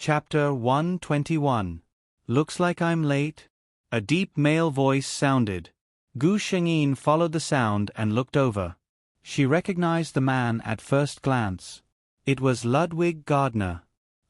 Chapter 121. Looks like I'm late? A deep male voice sounded. Gu Shengyin followed the sound and looked over. She recognized the man at first glance. It was Ludwig Gardner.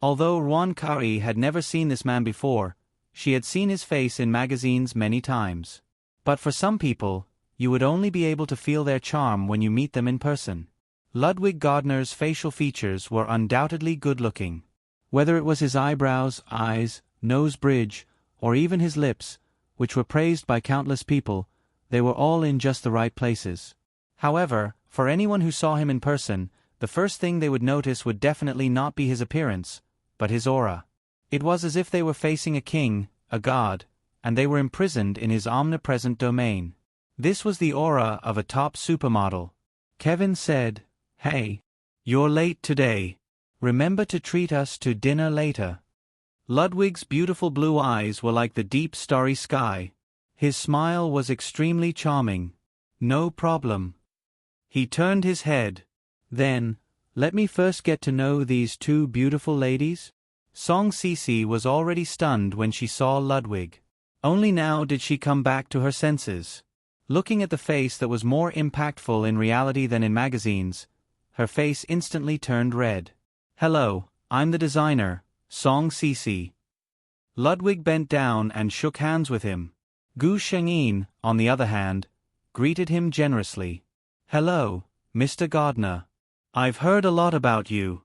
Although Ruan Kai had never seen this man before, she had seen his face in magazines many times. But for some people, you would only be able to feel their charm when you meet them in person. Ludwig Gardner's facial features were undoubtedly good-looking. Whether it was his eyebrows, eyes, nose bridge, or even his lips, which were praised by countless people, they were all in just the right places. However, for anyone who saw him in person, the first thing they would notice would definitely not be his appearance, but his aura. It was as if they were facing a king, a god, and they were imprisoned in his omnipresent domain. This was the aura of a top supermodel. Kevin said, "Hey, you're late today. Remember to treat us to dinner later." Ludwig's beautiful blue eyes were like the deep starry sky. His smile was extremely charming. "No problem." He turned his head. "Then, let me first get to know these two beautiful ladies." Song Sisi was already stunned when she saw Ludwig. Only now did she come back to her senses. Looking at the face that was more impactful in reality than in magazines, her face instantly turned red. "Hello, I'm the designer, Song Sisi." Ludwig bent down and shook hands with him. Gu Shengyin, on the other hand, greeted him generously. "Hello, Mr. Gardner. I've heard a lot about you."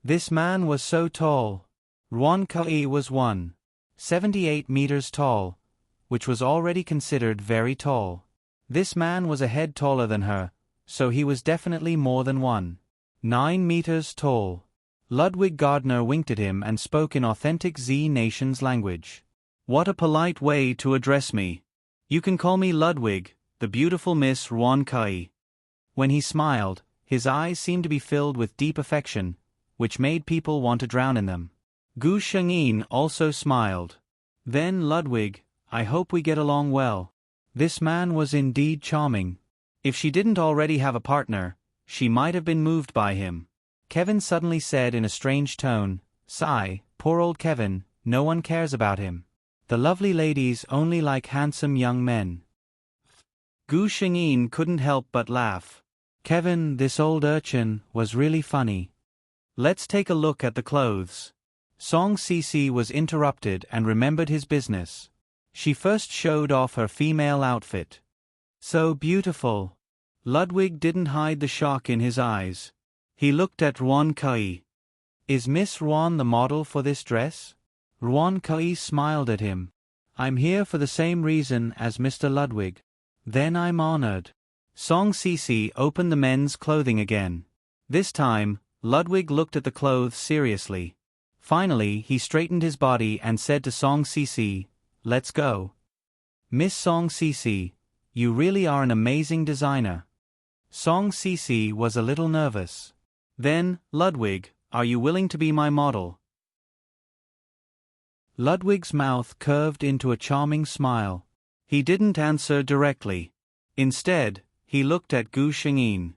This man was so tall. Ruan Kai was 178 meters tall, which was already considered very tall. This man was a head taller than her, so he was definitely more than 9 meters tall. Ludwig Gardner winked at him and spoke in authentic Z Nation's language. "What a polite way to address me. You can call me Ludwig, the beautiful Miss Ruan Kai." When he smiled, his eyes seemed to be filled with deep affection, which made people want to drown in them. Gu Shengyin also smiled. "Then Ludwig, I hope we get along well." This man was indeed charming. If she didn't already have a partner, she might have been moved by him. Kevin suddenly said in a strange tone, "Sigh, poor old Kevin, no one cares about him. The lovely ladies only like handsome young men." Gu Shengyin couldn't help but laugh. Kevin, this old urchin, was really funny. "Let's take a look at the clothes." Song Sisi was interrupted and remembered his business. She first showed off her female outfit. "So beautiful." Ludwig didn't hide the shock in his eyes. He looked at Ruan Kai. "Is Miss Ruan the model for this dress?" Ruan Kai smiled at him. "I'm here for the same reason as Mr. Ludwig." "Then I'm honored." Song Sisi opened the men's clothing again. This time, Ludwig looked at the clothes seriously. Finally, he straightened his body and said to Song Sisi, "Let's go." "Miss Song Sisi, you really are an amazing designer." Song Sisi was a little nervous. "Then, Ludwig, are you willing to be my model?" Ludwig's mouth curved into a charming smile. He didn't answer directly. Instead, he looked at Gu Shengyin.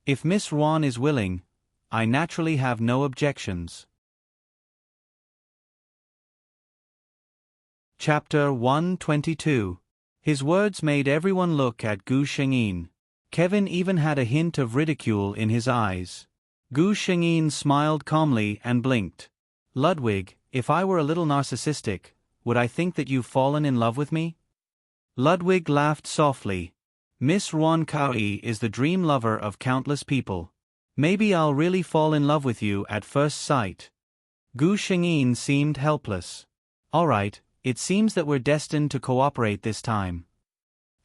"If Miss Ruan is willing, I naturally have no objections." Chapter 122. His words made everyone look at Gu Shengyin. Kevin even had a hint of ridicule in his eyes. Gu Shengyin smiled calmly and blinked. "Ludwig, if I were a little narcissistic, would I think that you've fallen in love with me?" Ludwig laughed softly. "Miss Ruan Kai is the dream lover of countless people. Maybe I'll really fall in love with you at first sight." Gu Shengyin seemed helpless. "All right, it seems that we're destined to cooperate this time."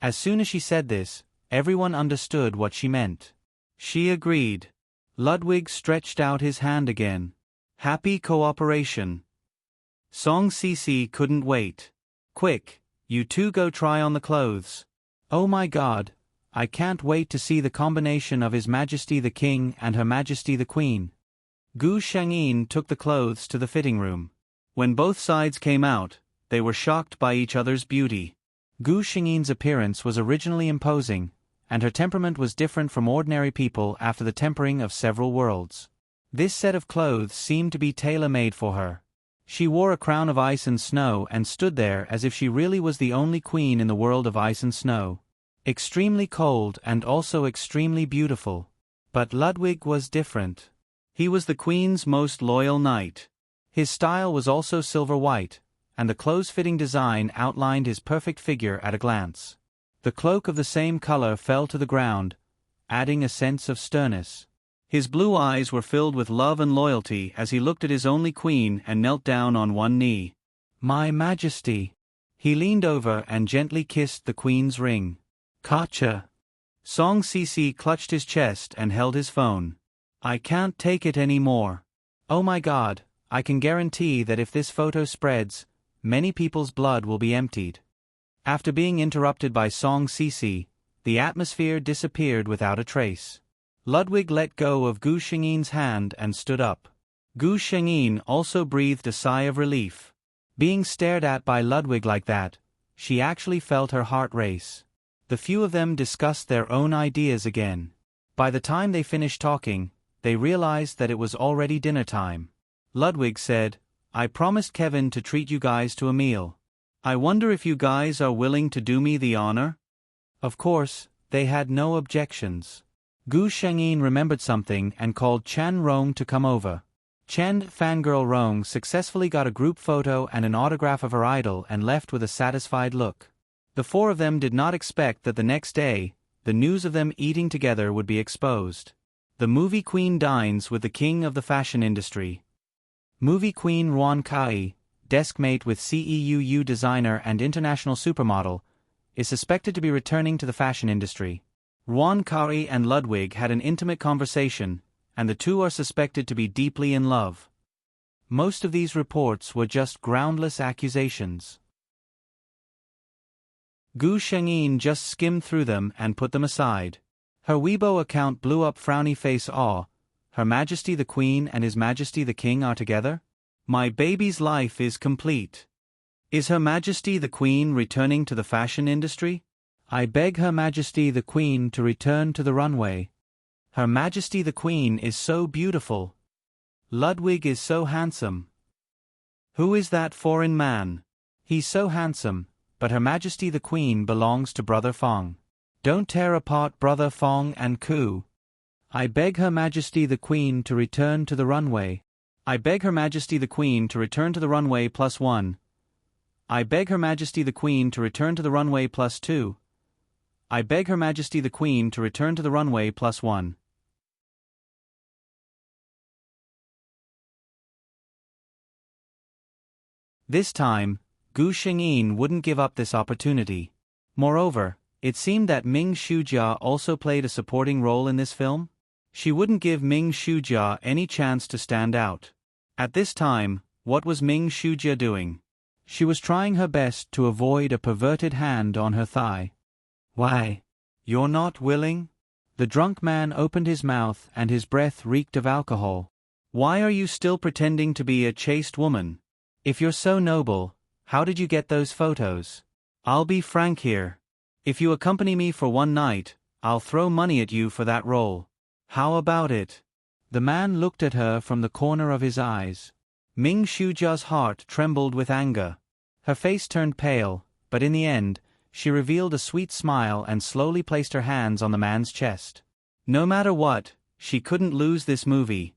As soon as she said this, everyone understood what she meant. She agreed. Ludwig stretched out his hand again. "Happy cooperation." Song Sisi couldn't wait. "Quick, you two go try on the clothes." "Oh my God, I can't wait to see the combination of His Majesty the King and Her Majesty the Queen." Gu Shengyin took the clothes to the fitting room. When both sides came out, they were shocked by each other's beauty. Gu Shengyin's appearance was originally imposing, and her temperament was different from ordinary people after the tempering of several worlds. This set of clothes seemed to be tailor-made for her. She wore a crown of ice and snow and stood there as if she really was the only queen in the world of ice and snow. Extremely cold and also extremely beautiful. But Ludwig was different. He was the queen's most loyal knight. His style was also silver white, and the close-fitting design outlined his perfect figure at a glance. The cloak of the same color fell to the ground, adding a sense of sternness. His blue eyes were filled with love and loyalty as he looked at his only queen and knelt down on one knee. "My Majesty." He leaned over and gently kissed the queen's ring. "Kacha." Song Cici clutched his chest and held his phone. "I can't take it anymore. Oh my God, I can guarantee that if this photo spreads, many people's blood will be emptied." After being interrupted by Song Cici, the atmosphere disappeared without a trace. Ludwig let go of Gu Shengyin's hand and stood up. Gu Shengyin also breathed a sigh of relief. Being stared at by Ludwig like that, she actually felt her heart race. The few of them discussed their own ideas again. By the time they finished talking, they realized that it was already dinner time. Ludwig said, "I promised Kevin to treat you guys to a meal. I wonder if you guys are willing to do me the honor?" Of course, they had no objections. Gu Shengyin remembered something and called Chen Rong to come over. Chen Fangirl Rong successfully got a group photo and an autograph of her idol and left with a satisfied look. The four of them did not expect that the next day, the news of them eating together would be exposed. The movie queen dines with the king of the fashion industry. Movie queen Ruan Kai, deskmate with CEUU designer and international supermodel, is suspected to be returning to the fashion industry. Ruan Kai and Ludwig had an intimate conversation, and the two are suspected to be deeply in love. Most of these reports were just groundless accusations. Gu Shengyin just skimmed through them and put them aside. Her Weibo account blew up frowny face awe. Her Majesty the Queen and His Majesty the King are together? My baby's life is complete. Is Her Majesty the Queen returning to the fashion industry? I beg Her Majesty the Queen to return to the runway. Her Majesty the Queen is so beautiful. Ludwig is so handsome. Who is that foreign man? He's so handsome, but Her Majesty the Queen belongs to Brother Fong. Don't tear apart Brother Fong and Ku. I beg Her Majesty the Queen to return to the runway. I beg Her Majesty the Queen to return to the runway +1. I beg Her Majesty the Queen to return to the runway +2. I beg Her Majesty the Queen to return to the runway +1. This time, Gu Shengyin wouldn't give up this opportunity. Moreover, it seemed that Ming Shujia also played a supporting role in this film. She wouldn't give Ming Shujia any chance to stand out. At this time, what was Ming Shujia doing? She was trying her best to avoid a perverted hand on her thigh. Why? You're not willing? The drunk man opened his mouth and his breath reeked of alcohol. Why are you still pretending to be a chaste woman? If you're so noble, how did you get those photos? I'll be frank here. If you accompany me for one night, I'll throw money at you for that role. How about it? The man looked at her from the corner of his eyes. Ming Shujia's heart trembled with anger. Her face turned pale, but in the end, she revealed a sweet smile and slowly placed her hands on the man's chest. No matter what, she couldn't lose this movie.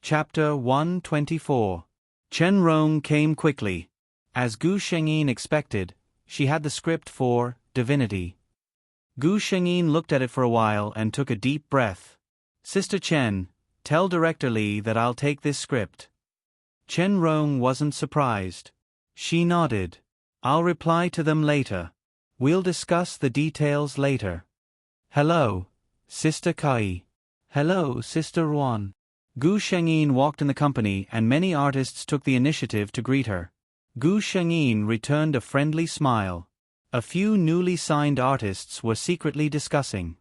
Chapter 124. Chen Rong came quickly. As Gu Shengyin expected, she had the script for Divinity. Gu Shengyin looked at it for a while and took a deep breath. Sister Chen, tell Director Li that I'll take this script. Chen Rong wasn't surprised. She nodded. I'll reply to them later. We'll discuss the details later. Hello, Sister Kai. Hello, Sister Ruan. Gu Shengyin walked in the company and many artists took the initiative to greet her. Gu Shengyin returned a friendly smile. A few newly signed artists were secretly discussing.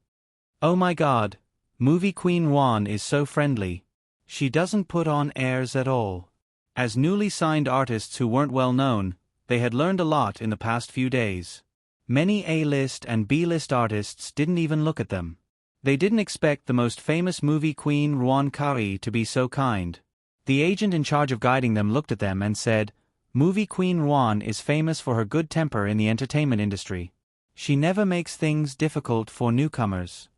Oh my God, movie queen Ruan is so friendly. She doesn't put on airs at all. As newly signed artists who weren't well known, they had learned a lot in the past few days. Many A-list and B-list artists didn't even look at them. They didn't expect the most famous movie queen Ruan Kari to be so kind. The agent in charge of guiding them looked at them and said, "Movie queen Ruan is famous for her good temper in the entertainment industry. She never makes things difficult for newcomers."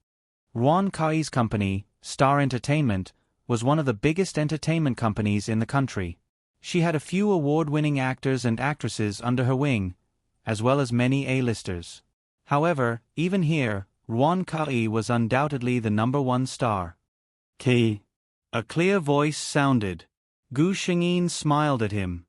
Ruan Kari's company, Star Entertainment, was one of the biggest entertainment companies in the country. She had a few award-winning actors and actresses under her wing, as well as many A-listers. However, even here, Ruan Kari was undoubtedly the #1 star. "Ki." A clear voice sounded. Gu Shengyin smiled at him.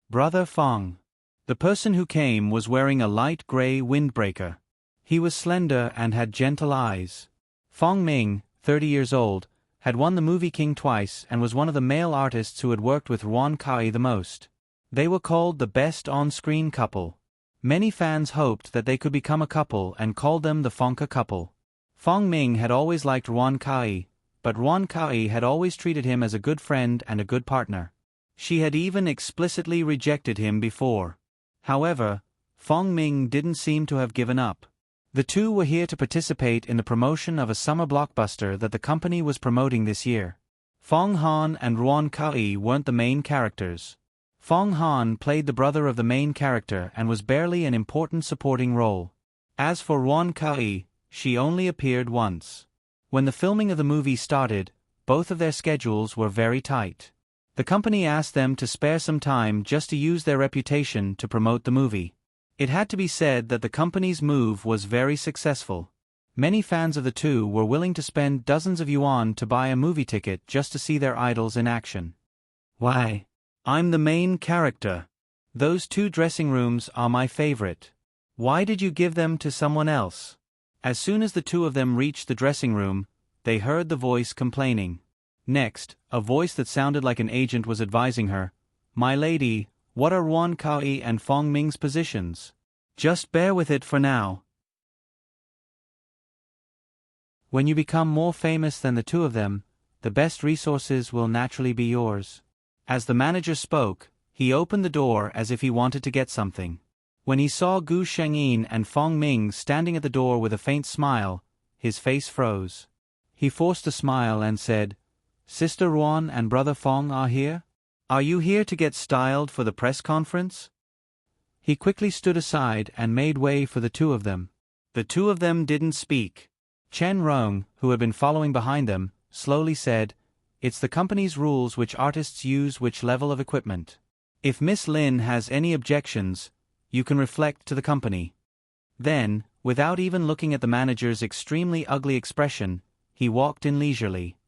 "Brother Fong." The person who came was wearing a light gray windbreaker. He was slender and had gentle eyes. Fong Ming, 30 years old, had won the Movie King twice and was one of the male artists who had worked with Ruan Kari the most. They were called the best on-screen couple. Many fans hoped that they could become a couple and called them the Fongka couple. Fong Ming had always liked Ruan Kari, but Ruan Kari had always treated him as a good friend and a good partner. She had even explicitly rejected him before. However, Fong Ming didn't seem to have given up. The two were here to participate in the promotion of a summer blockbuster that the company was promoting this year. Fong Han and Ruan Kari weren't the main characters. Fong Han played the brother of the main character and was barely an important supporting role. As for Ruan Kari, she only appeared once. When the filming of the movie started, both of their schedules were very tight. The company asked them to spare some time just to use their reputation to promote the movie. It had to be said that the company's move was very successful. Many fans of the two were willing to spend dozens of yuan to buy a movie ticket just to see their idols in action. "Why? I'm the main character. Those two dressing rooms are my favorite. Why did you give them to someone else?" As soon as the two of them reached the dressing room, they heard the voice complaining. Next, a voice that sounded like an agent was advising her, "My lady, what are Ruan Kari and Fong Ming's positions? Just bear with it for now. When you become more famous than the two of them, the best resources will naturally be yours." As the manager spoke, he opened the door as if he wanted to get something. When he saw Gu Shengyin and Fong Ming standing at the door with a faint smile, his face froze. He forced a smile and said, "Sister Ruan and Brother Fong are here? Are you here to get styled for the press conference?" He quickly stood aside and made way for the two of them. The two of them didn't speak. Chen Rong, who had been following behind them, slowly said, "It's the company's rules which artists use which level of equipment. If Miss Lin has any objections, you can reflect to the company." Then, without even looking at the manager's extremely ugly expression, he walked in leisurely.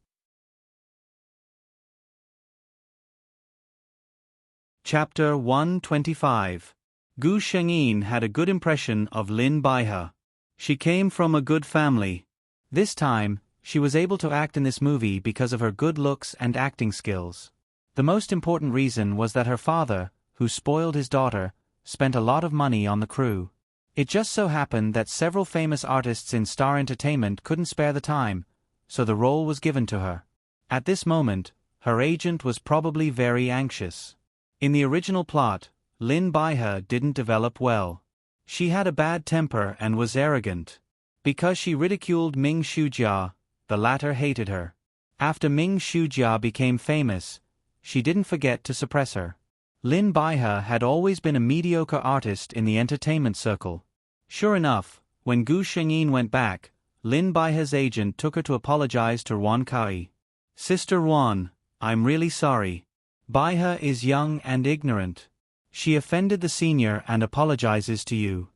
Chapter 125. Gu Shengyin had a good impression of Lin Baihe. She came from a good family. This time, she was able to act in this movie because of her good looks and acting skills. The most important reason was that her father, who spoiled his daughter, spent a lot of money on the crew. It just so happened that several famous artists in Star Entertainment couldn't spare the time, so the role was given to her. At this moment, her agent was probably very anxious. In the original plot, Lin Baihe didn't develop well. She had a bad temper and was arrogant. Because she ridiculed Ming Shujia, the latter hated her. After Ming Shujia became famous, she didn't forget to suppress her. Lin Baihe had always been a mediocre artist in the entertainment circle. Sure enough, when Gu Shengyin went back, Lin Baihe's agent took her to apologize to Ruan Kari. "Sister Ruan, I'm really sorry. Baihe is young and ignorant. She offended the senior and apologizes to you."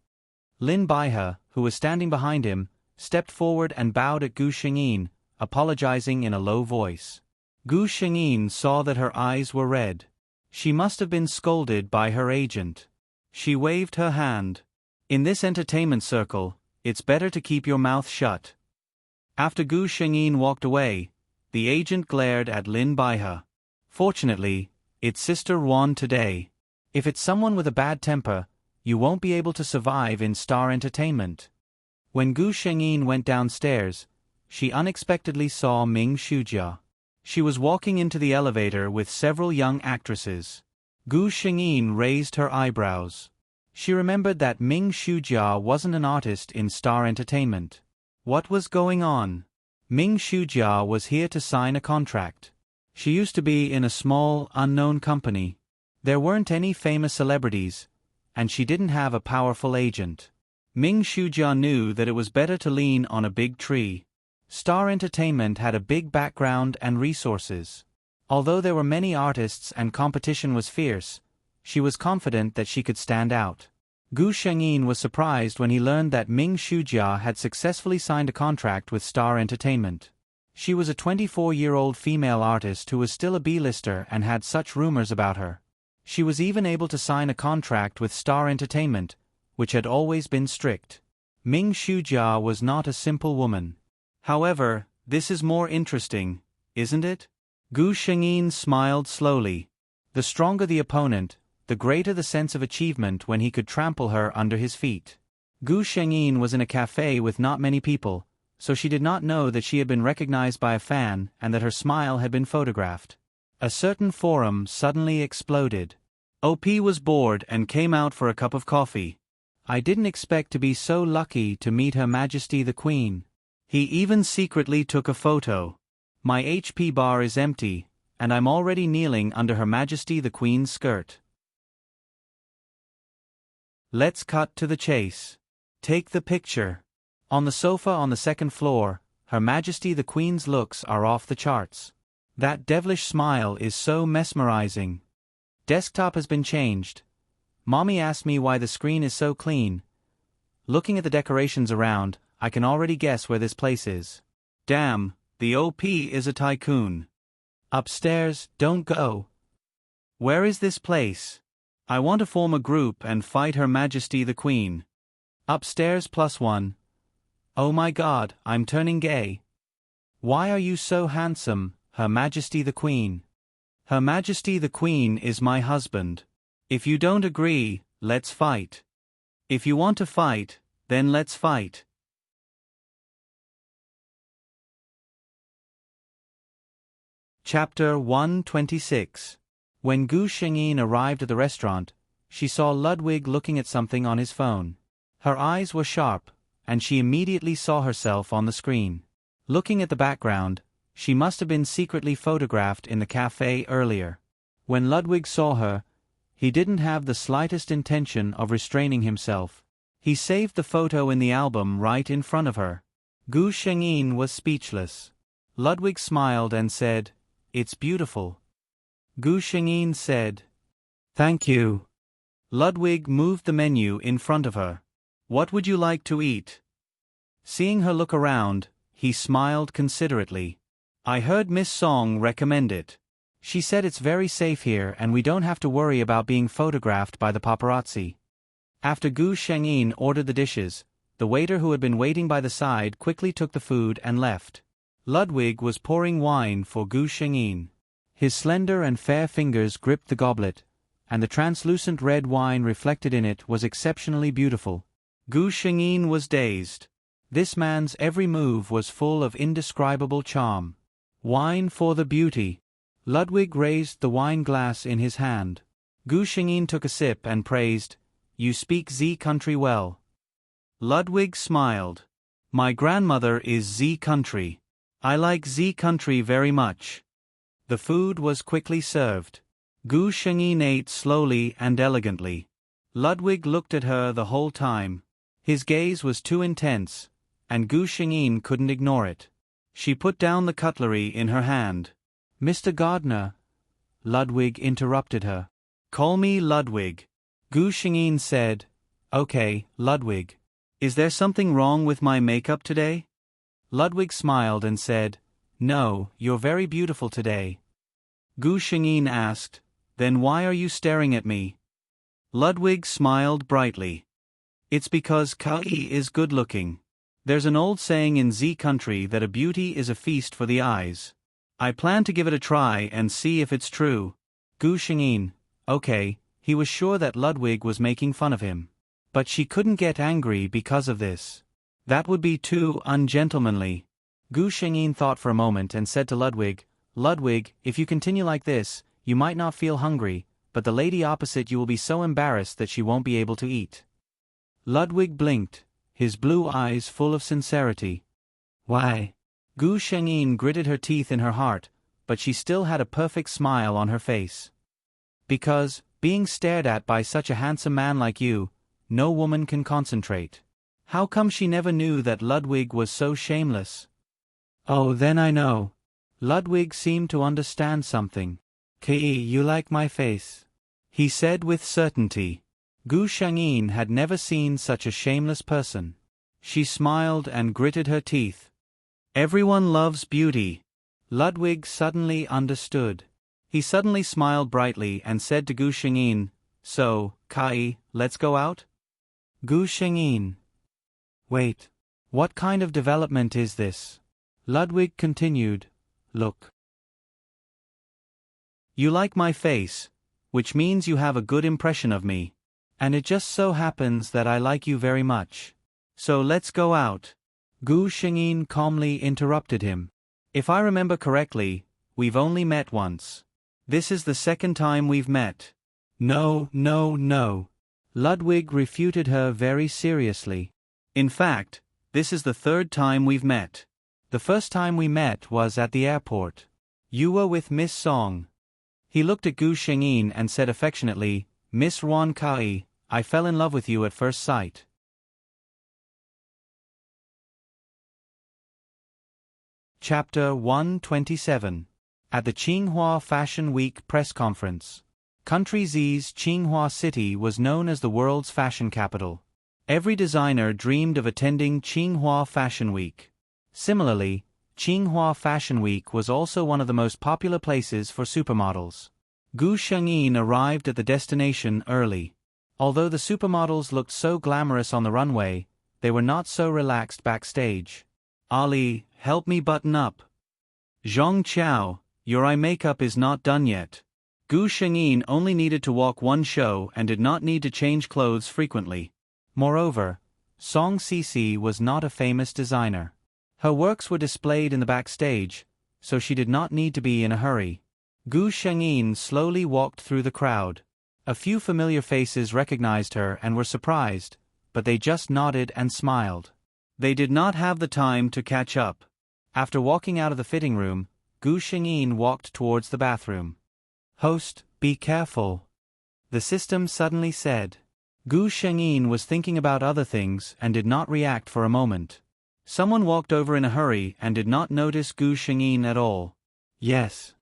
Lin Baihe, who was standing behind him, stepped forward and bowed at Gu Shengyin, apologizing in a low voice. Gu Shengyin saw that her eyes were red. She must have been scolded by her agent. She waved her hand. "In this entertainment circle, it's better to keep your mouth shut." After Gu Shengyin walked away, the agent glared at Lin Baihe. "Fortunately, it's Sister Ruan today. If it's someone with a bad temper, you won't be able to survive in Star Entertainment." When Gu Shengyin went downstairs, she unexpectedly saw Ming Shujia. She was walking into the elevator with several young actresses. Gu Shengyin raised her eyebrows. She remembered that Ming Shujia wasn't an artist in Star Entertainment. What was going on? Ming Shujia was here to sign a contract. She used to be in a small, unknown company. There weren't any famous celebrities, and she didn't have a powerful agent. Ming Shujia knew that it was better to lean on a big tree. Star Entertainment had a big background and resources. Although there were many artists and competition was fierce, she was confident that she could stand out. Gu Shengyin was surprised when he learned that Ming Shujia had successfully signed a contract with Star Entertainment. She was a 24-year-old female artist who was still a B-lister and had such rumors about her. She was even able to sign a contract with Star Entertainment, which had always been strict. Ming Shujia was not a simple woman. However, this is more interesting, isn't it? Gu Shengyin smiled slowly. The stronger the opponent, the greater the sense of achievement when he could trample her under his feet. Gu Shengyin was in a cafe with not many people, so she did not know that she had been recognized by a fan and that her smile had been photographed. A certain forum suddenly exploded. OP was bored and came out for a cup of coffee. I didn't expect to be so lucky to meet Her Majesty the Queen. He even secretly took a photo. My HP bar is empty, and I'm already kneeling under Her Majesty the Queen's skirt. Let's cut to the chase. Take the picture. On the sofa on the second floor, Her Majesty the Queen's looks are off the charts. That devilish smile is so mesmerizing. Desktop has been changed. Mommy asked me why the screen is so clean. Looking at the decorations around, I can already guess where this place is. Damn, the OP is a tycoon. Upstairs, don't go. Where is this place? I want to form a group and fight Her Majesty the Queen. Upstairs +1. Oh my God, I'm turning gay. Why are you so handsome, Her Majesty the Queen? Her Majesty the Queen is my husband. If you don't agree, let's fight. If you want to fight, then let's fight. Chapter 126. When Gu Shengyin arrived at the restaurant, she saw Ludwig looking at something on his phone. Her eyes were sharp, and she immediately saw herself on the screen. Looking at the background, she must have been secretly photographed in the cafe earlier. When Ludwig saw her, he didn't have the slightest intention of restraining himself. He saved the photo in the album right in front of her. Gu Shengyin was speechless. Ludwig smiled and said, "It's beautiful." Gu Shengyin said, "Thank you." Ludwig moved the menu in front of her. "What would you like to eat?" Seeing her look around, he smiled considerately. "I heard Miss Song recommend it. She said it's very safe here and we don't have to worry about being photographed by the paparazzi." After Gu Shengyin ordered the dishes, the waiter who had been waiting by the side quickly took the food and left. Ludwig was pouring wine for Gu Shengyin. His slender and fair fingers gripped the goblet, and the translucent red wine reflected in it was exceptionally beautiful. Gu Shengyin was dazed. This man's every move was full of indescribable charm. Wine for the beauty. Ludwig raised the wine glass in his hand. Gu Shengyin took a sip and praised, "You speak Z country well." Ludwig smiled. "My grandmother is Z country. I like Z country very much." The food was quickly served. Gu Shengyin ate slowly and elegantly. Ludwig looked at her the whole time. His gaze was too intense, and Gu Shengyin couldn't ignore it. She put down the cutlery in her hand. "Mr. Gardner," Ludwig interrupted her. "Call me Ludwig." Gu Shengyin said, "Okay, Ludwig. Is there something wrong with my makeup today?" Ludwig smiled and said, "No, you're very beautiful today." Gu Shengyin asked, "Then why are you staring at me?" Ludwig smiled brightly. "It's because Kai is good-looking. There's an old saying in Z country that a beauty is a feast for the eyes. I plan to give it a try and see if it's true." Gu Shengyin, okay, he was sure that Ludwig was making fun of him. But she couldn't get angry because of this. That would be too ungentlemanly. Gu Shengyin thought for a moment and said to Ludwig, "Ludwig, if you continue like this, you might not feel hungry, but the lady opposite you will be so embarrassed that she won't be able to eat." Ludwig blinked, his blue eyes full of sincerity. "Why? Gu Shengyin gritted her teeth in her heart, but she still had a perfect smile on her face. Because, being stared at by such a handsome man like you, no woman can concentrate. How come she never knew that Ludwig was so shameless? Oh, then I know. Ludwig seemed to understand something. Ki, you like my face? He said with certainty. Gu Shengyin had never seen such a shameless person. She smiled and gritted her teeth. Everyone loves beauty. Ludwig suddenly understood. He suddenly smiled brightly and said to Gu Shengyin, So, Kai, let's go out? Gu Shengyin. Wait. What kind of development is this? Ludwig continued, Look. You like my face, which means you have a good impression of me. And it just so happens that I like you very much. So let's go out. Gu Shengyin calmly interrupted him. If I remember correctly, we've only met once. This is the second time we've met. No. Ludwig refuted her very seriously. In fact, this is the third time we've met. The first time we met was at the airport. You were with Miss Song. He looked at Gu Shengyin and said affectionately, Miss Ruan Kai, I fell in love with you at first sight. Chapter 127. At the Tsinghua Fashion Week Press Conference. Country Z's Tsinghua City was known as the world's fashion capital. Every designer dreamed of attending Tsinghua Fashion Week. Similarly, Tsinghua Fashion Week was also one of the most popular places for supermodels. Gu Shengyin arrived at the destination early. Although the supermodels looked so glamorous on the runway, they were not so relaxed backstage. Ali, help me button up. Zhong Qiao, your eye makeup is not done yet. Gu Shengyin only needed to walk one show and did not need to change clothes frequently. Moreover, Song Cici was not a famous designer. Her works were displayed in the backstage, so she did not need to be in a hurry. Gu Shengyin slowly walked through the crowd. A few familiar faces recognized her and were surprised, but they just nodded and smiled. They did not have the time to catch up. After walking out of the fitting room, Gu Shengyin walked towards the bathroom. Host, be careful. The system suddenly said. Gu Shengyin was thinking about other things and did not react for a moment. Someone walked over in a hurry and did not notice Gu Shengyin at all. Yes.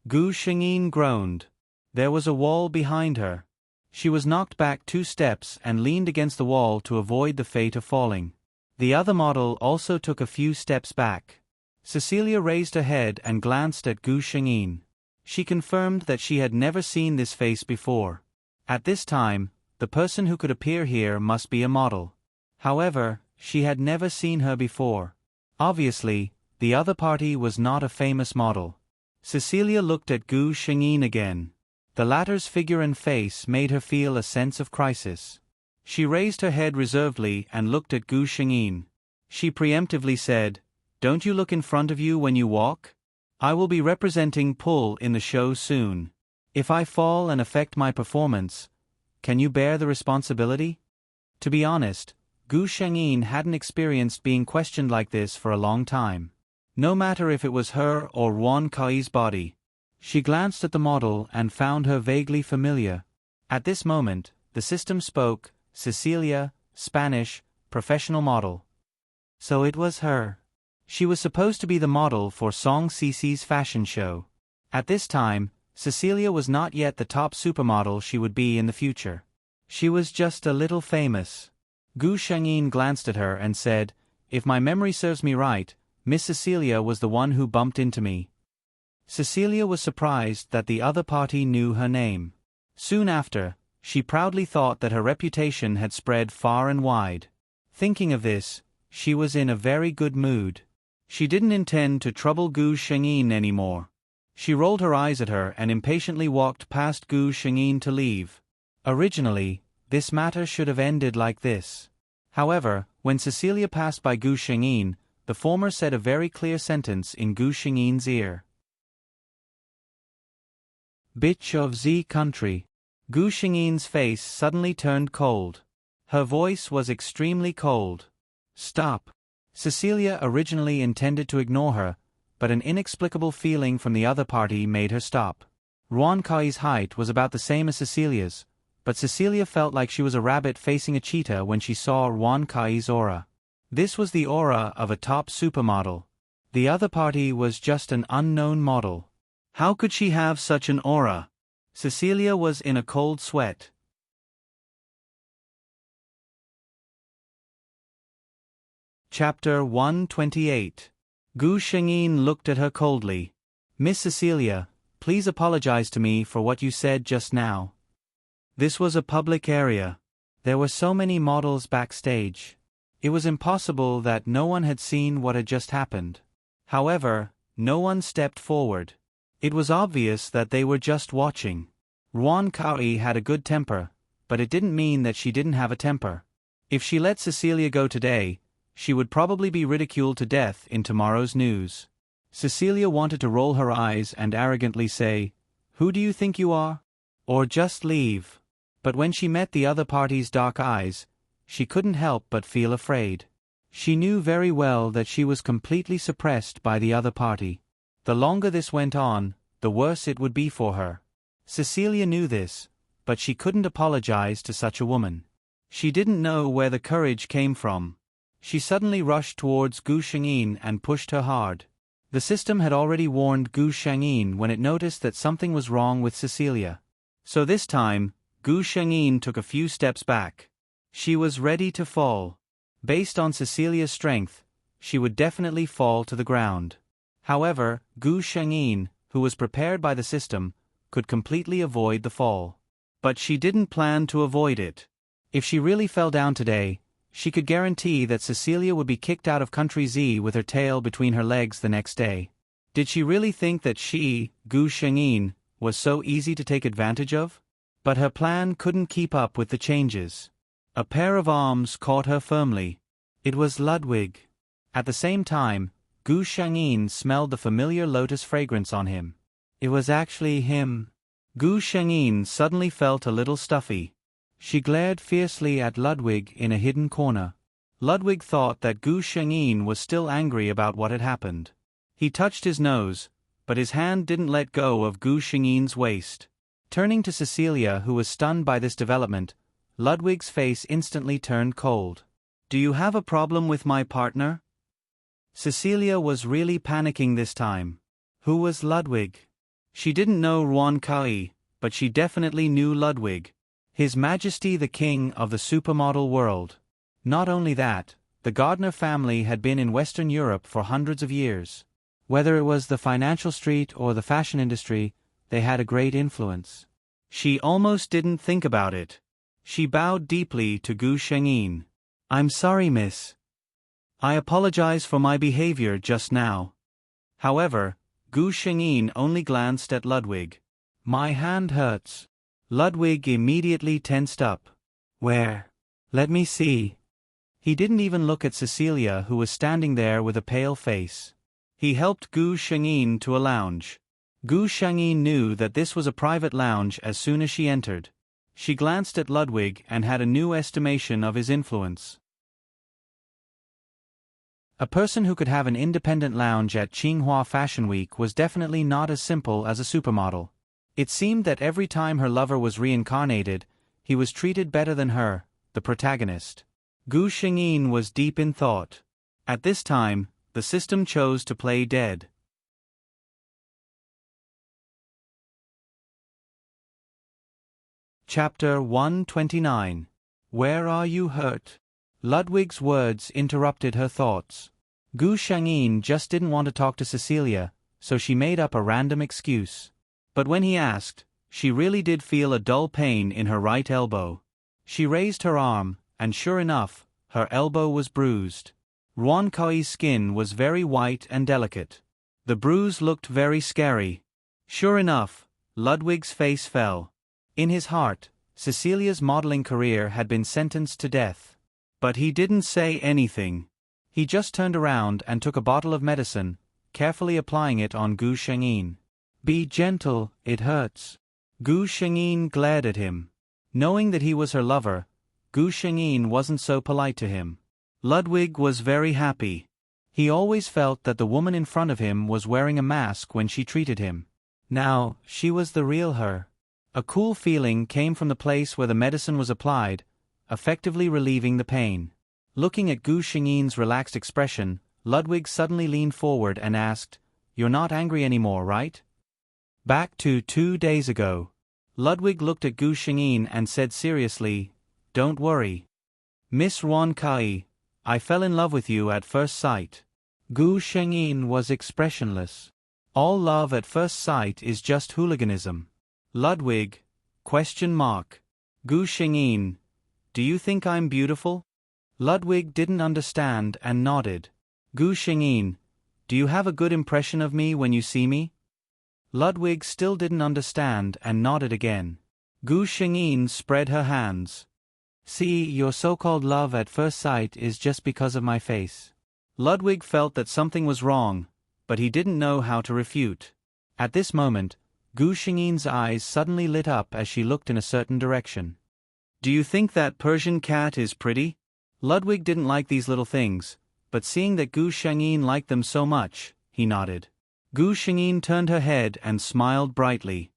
Gu Shengyin groaned. There was a wall behind her. She was knocked back 2 steps and leaned against the wall to avoid the fate of falling. The other model also took a few steps back. Cecilia raised her head and glanced at Gu Shengyin. She confirmed that she had never seen this face before. At this time, the person who could appear here must be a model. However, she had never seen her before. Obviously, the other party was not a famous model. Cecilia looked at Gu Shengyin again. The latter's figure and face made her feel a sense of crisis. She raised her head reservedly and looked at Gu Shengyin. She preemptively said, Don't you look in front of you when you walk? I will be representing Pull in the show soon. If I fall and affect my performance, can you bear the responsibility? To be honest, Gu Shengyin hadn't experienced being questioned like this for a long time. No matter if it was her or Ruan Kai's body. She glanced at the model and found her vaguely familiar. At this moment, the system spoke, Cecilia, Spanish, professional model. So it was her. She was supposed to be the model for Song Cici's fashion show. At this time, Cecilia was not yet the top supermodel she would be in the future. She was just a little famous. Gu Shengyin glanced at her and said, If my memory serves me right, Miss Cecilia was the one who bumped into me. Cecilia was surprised that the other party knew her name. Soon after, she proudly thought that her reputation had spread far and wide. Thinking of this, she was in a very good mood. She didn't intend to trouble Gu Shengyin anymore. She rolled her eyes at her and impatiently walked past Gu Shengyin to leave. Originally, this matter should have ended like this. However, when Cecilia passed by Gu Shengyin, the former said a very clear sentence in Gu Shengyin's ear. Bitch of Z country. Gu Shengyin's face suddenly turned cold. Her voice was extremely cold. Stop. Cecilia originally intended to ignore her, but an inexplicable feeling from the other party made her stop. Ruan Kai's height was about the same as Cecilia's, but Cecilia felt like she was a rabbit facing a cheetah when she saw Ruan Kai's aura. This was the aura of a top supermodel. The other party was just an unknown model. How could she have such an aura? Cecilia was in a cold sweat. Chapter 128. Gu Shengyin looked at her coldly. Miss Cecilia, please apologize to me for what you said just now. This was a public area. There were so many models backstage. It was impossible that no one had seen what had just happened. However, no one stepped forward. It was obvious that they were just watching. Ruan Kai had a good temper, but it didn't mean that she didn't have a temper. If she let Cecilia go today, she would probably be ridiculed to death in tomorrow's news. Cecilia wanted to roll her eyes and arrogantly say, "Who do you think you are?" Or just leave. But when she met the other party's dark eyes, she couldn't help but feel afraid. She knew very well that she was completely suppressed by the other party. The longer this went on, the worse it would be for her. Cecilia knew this, but she couldn't apologize to such a woman. She didn't know where the courage came from. She suddenly rushed towards Gu Shengyin and pushed her hard. The system had already warned Gu Shengyin when it noticed that something was wrong with Cecilia. So this time, Gu Shengyin took a few steps back. She was ready to fall. Based on Cecilia's strength, she would definitely fall to the ground. However, Gu Shengyin, who was prepared by the system, could completely avoid the fall. But she didn't plan to avoid it. If she really fell down today, she could guarantee that Cecilia would be kicked out of Country Z with her tail between her legs the next day. Did she really think that she, Gu Shengyin, was so easy to take advantage of? But her plan couldn't keep up with the changes. A pair of arms caught her firmly. It was Ludwig. At the same time, Gu Shengyin smelled the familiar lotus fragrance on him. It was actually him. Gu Shengyin suddenly felt a little stuffy. She glared fiercely at Ludwig in a hidden corner. Ludwig thought that Gu Shengyin was still angry about what had happened. He touched his nose, but his hand didn't let go of Gu Shengyin's waist. Turning to Cecilia, who was stunned by this development, Ludwig's face instantly turned cold. "Do you have a problem with my partner?" Cecilia was really panicking this time. Who was Ludwig? She didn't know Ruan Kai, but she definitely knew Ludwig. His Majesty the King of the supermodel world. Not only that, the Gardner family had been in Western Europe for hundreds of years. Whether it was the financial street or the fashion industry, they had a great influence. She almost didn't think about it. She bowed deeply to Gu Shengyin. "I'm sorry, miss. I apologize for my behavior just now." However, Gu Shengyin only glanced at Ludwig. "My hand hurts." Ludwig immediately tensed up. "Where? Let me see." He didn't even look at Cecilia, who was standing there with a pale face. He helped Gu Shengyin to a lounge. Gu Shengyin knew that this was a private lounge as soon as she entered. She glanced at Ludwig and had a new estimation of his influence. A person who could have an independent lounge at Tsinghua Fashion Week was definitely not as simple as a supermodel. It seemed that every time her lover was reincarnated, he was treated better than her, the protagonist. Gu Shengyin was deep in thought. At this time, the system chose to play dead. Chapter 129. Where are you hurt? Ludwig's words interrupted her thoughts. Gu Shengyin just didn't want to talk to Cecilia, so she made up a random excuse. But when he asked, she really did feel a dull pain in her right elbow. She raised her arm, and sure enough, her elbow was bruised. Ruan Kai's skin was very white and delicate. The bruise looked very scary. Sure enough, Ludwig's face fell. In his heart, Cecilia's modeling career had been sentenced to death. But he didn't say anything. He just turned around and took a bottle of medicine, carefully applying it on Gu Shengyin. "Be gentle, it hurts." Gu Shengyin glared at him. Knowing that he was her lover, Gu Shengyin wasn't so polite to him. Ludwig was very happy. He always felt that the woman in front of him was wearing a mask when she treated him. Now, she was the real her. A cool feeling came from the place where the medicine was applied, effectively relieving the pain. Looking at Gu Xingyi's relaxed expression, Ludwig suddenly leaned forward and asked, "You're not angry anymore, right?" Back to 2 days ago. Ludwig looked at Gu Xingyi and said seriously, "Don't worry. Miss Ruan Kai, I fell in love with you at first sight." Gu Xingyi was expressionless. All love at first sight is just hooliganism. Ludwig, ? Gu Xingyi, do you think I'm beautiful? Ludwig didn't understand and nodded. Gu Xingyi, do you have a good impression of me when you see me? Ludwig still didn't understand and nodded again. Gu Xingyi spread her hands. See, your so-called love at first sight is just because of my face. Ludwig felt that something was wrong, but he didn't know how to refute. At this moment, Gu Xingyi's eyes suddenly lit up as she looked in a certain direction. Do you think that Persian cat is pretty? Ludwig didn't like these little things, but seeing that Gu Xingyi liked them so much, he nodded. Gu Xingyi turned her head and smiled brightly.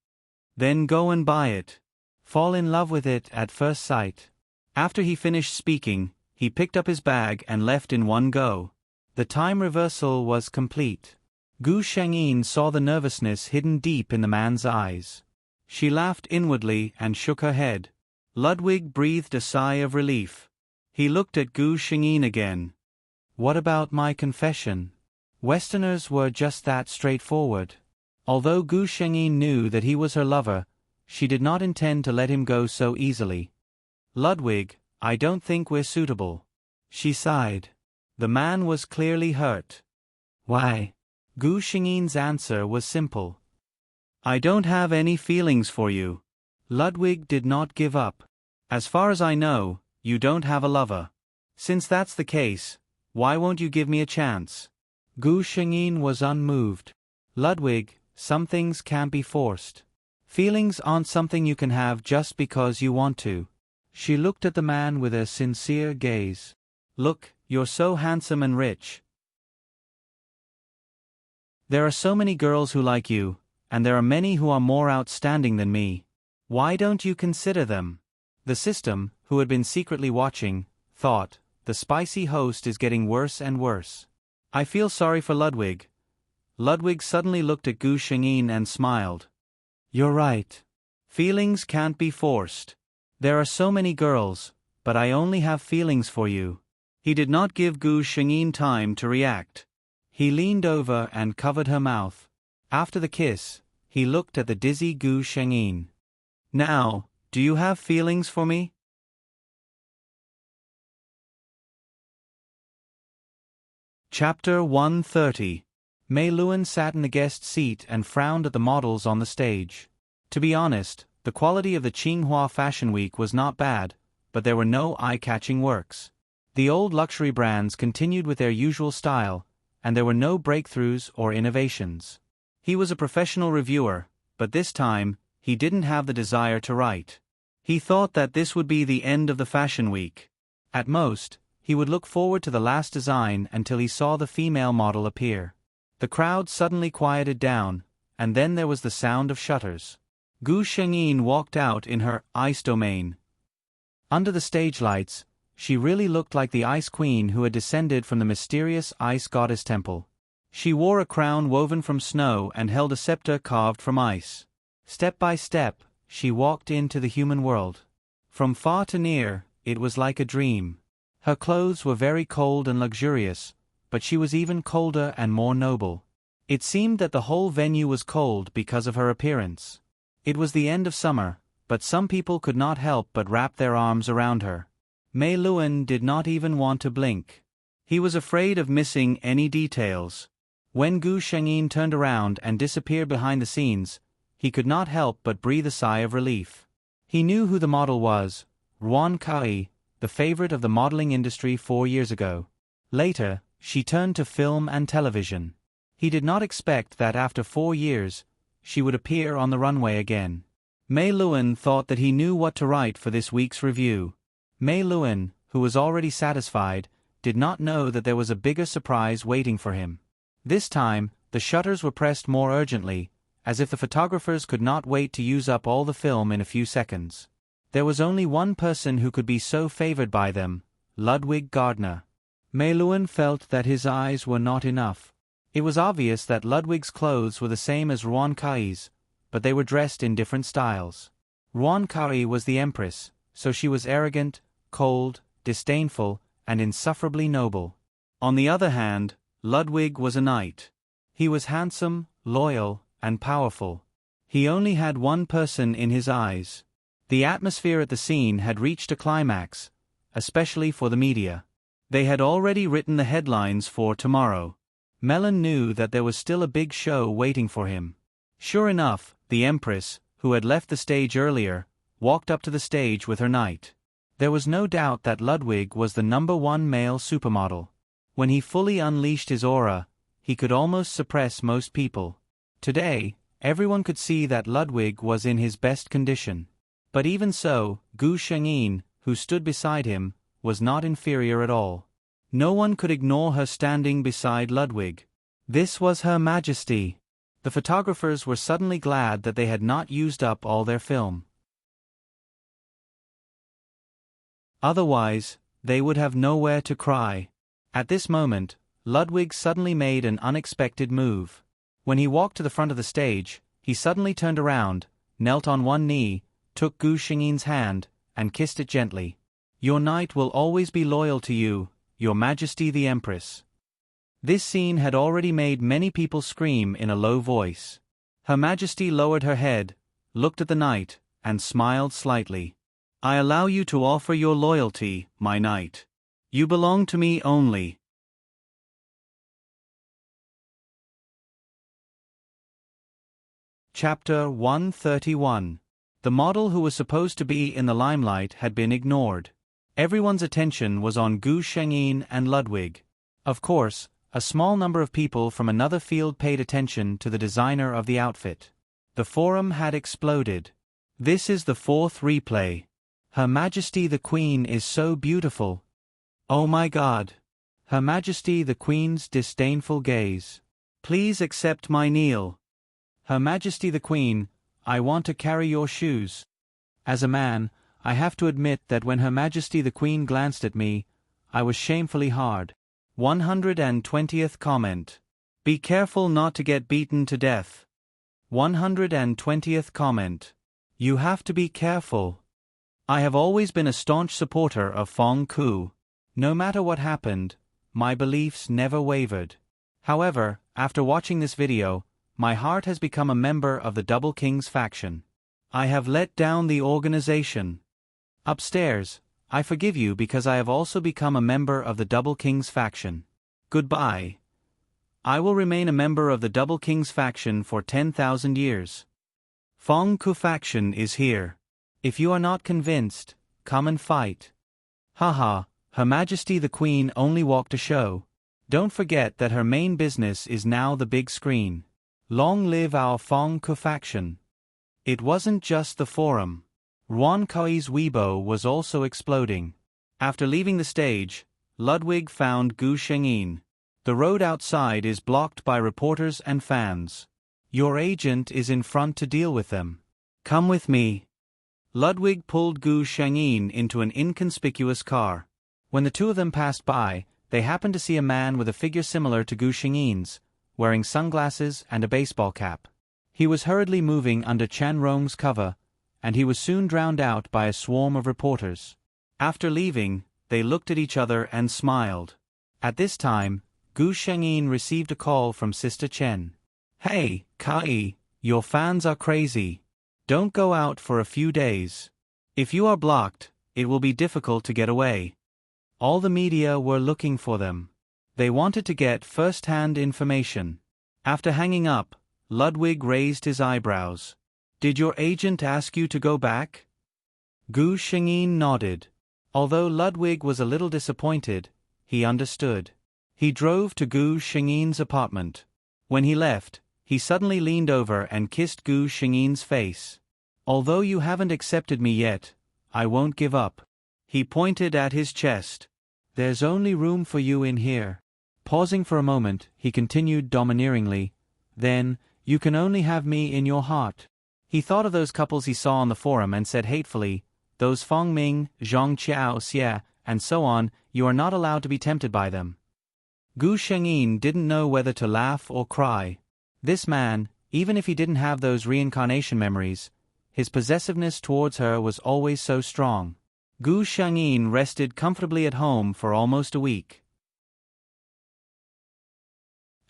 Then go and buy it. Fall in love with it at first sight. After he finished speaking, he picked up his bag and left in one go. The time reversal was complete. Gu Xingyi saw the nervousness hidden deep in the man's eyes. She laughed inwardly and shook her head. Ludwig breathed a sigh of relief. He looked at Gu Xingyi again. What about my confession? Westerners were just that straightforward. Although Gu Xingyi knew that he was her lover, she did not intend to let him go so easily. Ludwig, I don't think we're suitable. She sighed. The man was clearly hurt. Why? Gu Xingyi's answer was simple. I don't have any feelings for you. Ludwig did not give up. As far as I know, you don't have a lover. Since that's the case, why won't you give me a chance? Gu Xingyi was unmoved. Ludwig, some things can't be forced. Feelings aren't something you can have just because you want to. She looked at the man with a sincere gaze. Look, you're so handsome and rich. There are so many girls who like you, and there are many who are more outstanding than me. Why don't you consider them? The system, who had been secretly watching, thought, the spicy host is getting worse and worse. I feel sorry for Ludwig. Ludwig suddenly looked at Gu Xingyi and smiled. You're right. Feelings can't be forced. There are so many girls, but I only have feelings for you. He did not give Gu Xingyi time to react. He leaned over and covered her mouth. After the kiss, he looked at the dizzy Gu Xingyi. Now, do you have feelings for me? Chapter 130. Mei Luan sat in the guest seat and frowned at the models on the stage. To be honest, the quality of the Tsinghua Fashion Week was not bad, but there were no eye-catching works. The old luxury brands continued with their usual style, and there were no breakthroughs or innovations. He was a professional reviewer, but this time, he didn't have the desire to write. He thought that this would be the end of the Fashion Week. At most, he would look forward to the last design until he saw the female model appear. The crowd suddenly quieted down, and then there was the sound of shutters. Gu Xingyi walked out in her ice domain. Under the stage lights, she really looked like the Ice Queen who had descended from the mysterious Ice Goddess Temple. She wore a crown woven from snow and held a scepter carved from ice. Step by step, she walked into the human world. From far to near, it was like a dream. Her clothes were very cold and luxurious, but she was even colder and more noble. It seemed that the whole venue was cold because of her appearance. It was the end of summer, but some people could not help but wrap their arms around her. Mei Luan did not even want to blink. He was afraid of missing any details. When Gu Xingyi turned around and disappeared behind the scenes, he could not help but breathe a sigh of relief. He knew who the model was, Ruan Kai, the favorite of the modeling industry 4 years ago. Later, she turned to film and television. He did not expect that after 4 years, she would appear on the runway again. Mei Luan thought that he knew what to write for this week's review. Mei Luan, who was already satisfied, did not know that there was a bigger surprise waiting for him. This time, the shutters were pressed more urgently, as if the photographers could not wait to use up all the film in a few seconds. There was only one person who could be so favored by them, Ludwig Gardner. Meiluen felt that his eyes were not enough. It was obvious that Ludwig's clothes were the same as Ruan Kai's, but they were dressed in different styles. Ruan Kai was the empress, so she was arrogant, cold, disdainful, and insufferably noble. On the other hand, Ludwig was a knight. He was handsome, loyal, and powerful. He only had one person in his eyes. The atmosphere at the scene had reached a climax, especially for the media. They had already written the headlines for tomorrow. Melon knew that there was still a big show waiting for him. Sure enough, the empress, who had left the stage earlier, walked up to the stage with her knight. There was no doubt that Ludwig was the #1 male supermodel. When he fully unleashed his aura, he could almost suppress most people. Today, everyone could see that Ludwig was in his best condition. But even so, Gu Shengyin, who stood beside him, was not inferior at all. No one could ignore her standing beside Ludwig. This was Her Majesty. The photographers were suddenly glad that they had not used up all their film. Otherwise, they would have nowhere to cry. At this moment, Ludwig suddenly made an unexpected move. When he walked to the front of the stage, he suddenly turned around, knelt on one knee, took Gu Shengyin's hand, and kissed it gently. "Your knight will always be loyal to you, Your Majesty the Empress." This scene had already made many people scream in a low voice. Her Majesty lowered her head, looked at the knight, and smiled slightly. "I allow you to offer your loyalty, my knight. You belong to me only." Chapter 131. The model who was supposed to be in the limelight had been ignored. Everyone's attention was on Gu Shengyin and Ludwig. Of course, a small number of people from another field paid attention to the designer of the outfit. The forum had exploded. This is the fourth replay. Her Majesty the Queen is so beautiful. Oh my God. Her Majesty the Queen's disdainful gaze. Please accept my kneel. Her Majesty the Queen, I want to carry your shoes. As a man, I have to admit that when Her Majesty the Queen glanced at me, I was shamefully hard. 120th comment. Be careful not to get beaten to death. 120th comment. You have to be careful. I have always been a staunch supporter of Feng Ku. No matter what happened, my beliefs never wavered. However, after watching this video, my heart has become a member of the Double Kings faction. I have let down the organization. Upstairs, I forgive you because I have also become a member of the Double Kings faction. Goodbye. I will remain a member of the Double Kings faction for 10,000 years. Feng Ku faction is here. If you are not convinced, come and fight. Haha, Her Majesty the Queen only walked a show. Don't forget that her main business is now the big screen. Long live our Feng Ku faction. It wasn't just the forum. Ruan Kai's Weibo was also exploding. After leaving the stage, Ludwig found Gu Shengyin. The road outside is blocked by reporters and fans. Your agent is in front to deal with them. Come with me. Ludwig pulled Gu Shengyin into an inconspicuous car. When the two of them passed by, they happened to see a man with a figure similar to Gu Shengyin's, wearing sunglasses and a baseball cap. He was hurriedly moving under Chan Rong's cover, and he was soon drowned out by a swarm of reporters. After leaving, they looked at each other and smiled. At this time, Gu Shengyin received a call from Sister Chen. "Hey, Kai, your fans are crazy. Don't go out for a few days. If you are blocked, it will be difficult to get away." All the media were looking for them. They wanted to get first-hand information. After hanging up, Ludwig raised his eyebrows. "Did your agent ask you to go back?" Gu Shengyin nodded. Although Ludwig was a little disappointed, he understood. He drove to Gu Shengyin's apartment. When he left, he suddenly leaned over and kissed Gu Shengyin's face. "Although you haven't accepted me yet, I won't give up." He pointed at his chest. There's only room for you in here. Pausing for a moment, he continued domineeringly, Then, you can only have me in your heart. He thought of those couples he saw on the forum and said hatefully, those Feng Ming, Zhang Qiao Xie, and so on, you are not allowed to be tempted by them. Gu Shengyin didn't know whether to laugh or cry. This man, even if he didn't have those reincarnation memories, his possessiveness towards her was always so strong. Gu Shengyin rested comfortably at home for almost a week.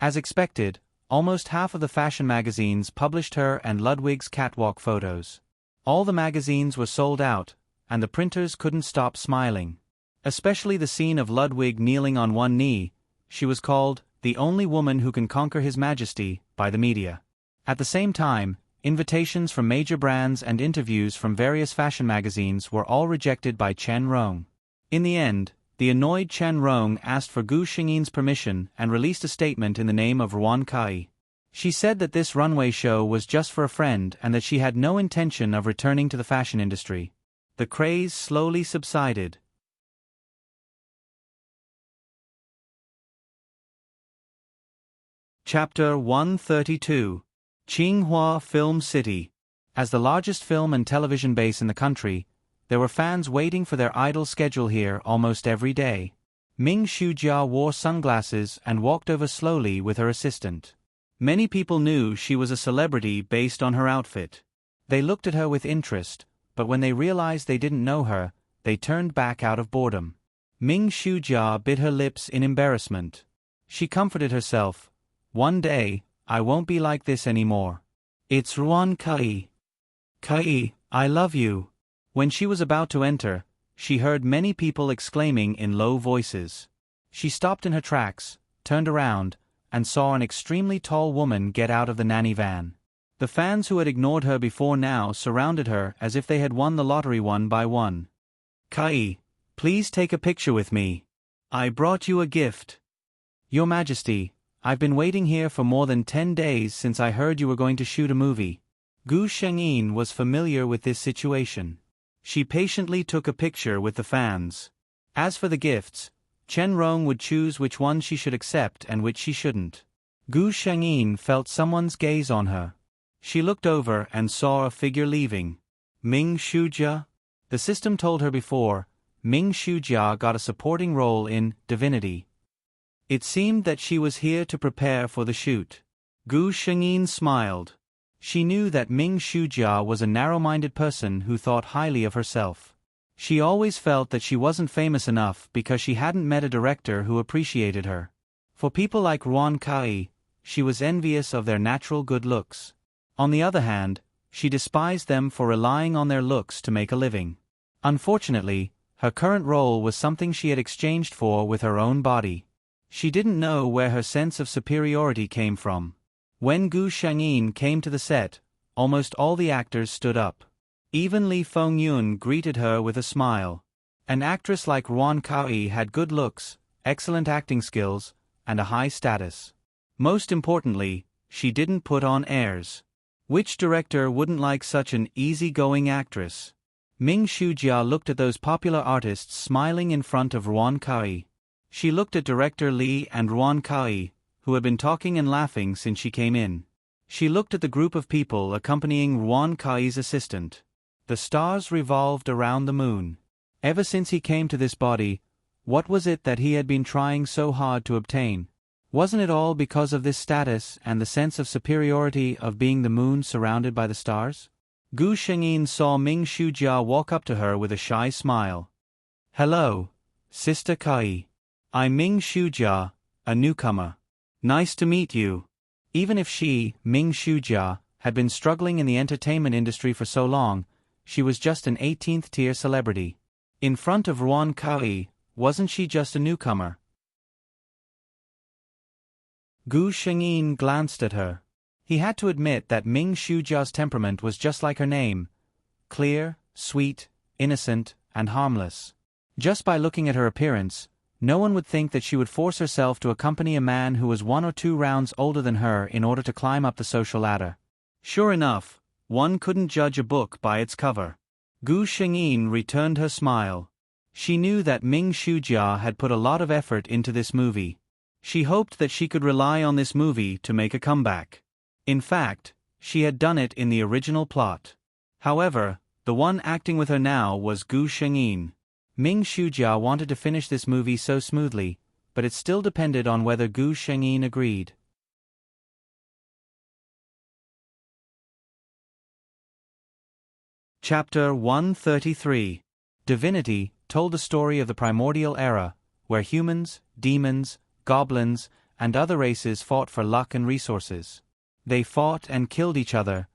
As expected, almost half of the fashion magazines published her and Ludwig's catwalk photos. All the magazines were sold out, and the printers couldn't stop smiling. Especially the scene of Ludwig kneeling on one knee. She was called, the only woman who can conquer His Majesty, by the media. At the same time, invitations from major brands and interviews from various fashion magazines were all rejected by Chen Rong. In the end, the annoyed Chen Rong asked for Gu Shengyin's permission and released a statement in the name of Ruan Kai. She said that this runway show was just for a friend and that she had no intention of returning to the fashion industry. The craze slowly subsided. Chapter 132. Tsinghua Film City. As the largest film and television base in the country, there were fans waiting for their idol schedule here almost every day. Ming Shujia wore sunglasses and walked over slowly with her assistant. Many people knew she was a celebrity based on her outfit. They looked at her with interest, but when they realized they didn't know her, they turned back out of boredom. Ming Shujia bit her lips in embarrassment. She comforted herself, one day, I won't be like this anymore. It's Ruan Kai. Kai, I love you. When she was about to enter, she heard many people exclaiming in low voices. She stopped in her tracks, turned around, and saw an extremely tall woman get out of the nanny van. The fans who had ignored her before now surrounded her as if they had won the lottery one by one. Kai, please take a picture with me. I brought you a gift. Your Majesty, I've been waiting here for more than 10 days since I heard you were going to shoot a movie. Gu Shengyin was familiar with this situation. She patiently took a picture with the fans. As for the gifts, Chen Rong would choose which ones she should accept and which she shouldn't. Gu Shengyin felt someone's gaze on her. She looked over and saw a figure leaving. Ming Shujia? The system told her before, Ming Shujia got a supporting role in Divinity. It seemed that she was here to prepare for the shoot. Gu Shengyin smiled. She knew that Ming Shujia was a narrow-minded person who thought highly of herself. She always felt that she wasn't famous enough because she hadn't met a director who appreciated her. For people like Ruan Kai, she was envious of their natural good looks. On the other hand, she despised them for relying on their looks to make a living. Unfortunately, her current role was something she had exchanged for with her own body. She didn't know where her sense of superiority came from. When Gu Shengyin came to the set, almost all the actors stood up. Even Li Fengyun greeted her with a smile. An actress like Ruan Kai had good looks, excellent acting skills, and a high status. Most importantly, she didn't put on airs. Which director wouldn't like such an easy-going actress? Ming Shujia looked at those popular artists smiling in front of Ruan Kai. She looked at director Li and Ruan Kai, who had been talking and laughing since she came in. She looked at the group of people accompanying Ruan Kai's assistant. The stars revolved around the moon. Ever since he came to this body, what was it that he had been trying so hard to obtain? Wasn't it all because of this status and the sense of superiority of being the moon surrounded by the stars? Gu Shengyin saw Ming Shujia walk up to her with a shy smile. Hello, Sister Kai. I'm Ming Shujia, a newcomer. Nice to meet you. Even if she, Ming Shujia, had been struggling in the entertainment industry for so long, she was just an 18th-tier celebrity. In front of Ruan Kai, wasn't she just a newcomer? Gu Shengyin glanced at her. He had to admit that Ming Shujia's temperament was just like her name, clear, sweet, innocent, and harmless. Just by looking at her appearance, no one would think that she would force herself to accompany a man who was 1 or 2 rounds older than her in order to climb up the social ladder. Sure enough, one couldn't judge a book by its cover. Gu Shengyin returned her smile. She knew that Ming Shujia had put a lot of effort into this movie. She hoped that she could rely on this movie to make a comeback. In fact, she had done it in the original plot. However, the one acting with her now was Gu Shengyin. Ming Shujia wanted to finish this movie so smoothly, but it still depended on whether Gu Shengyin agreed. Chapter 133. Divinity told the story of the primordial era, where humans, demons, goblins, and other races fought for luck and resources. They fought and killed each other,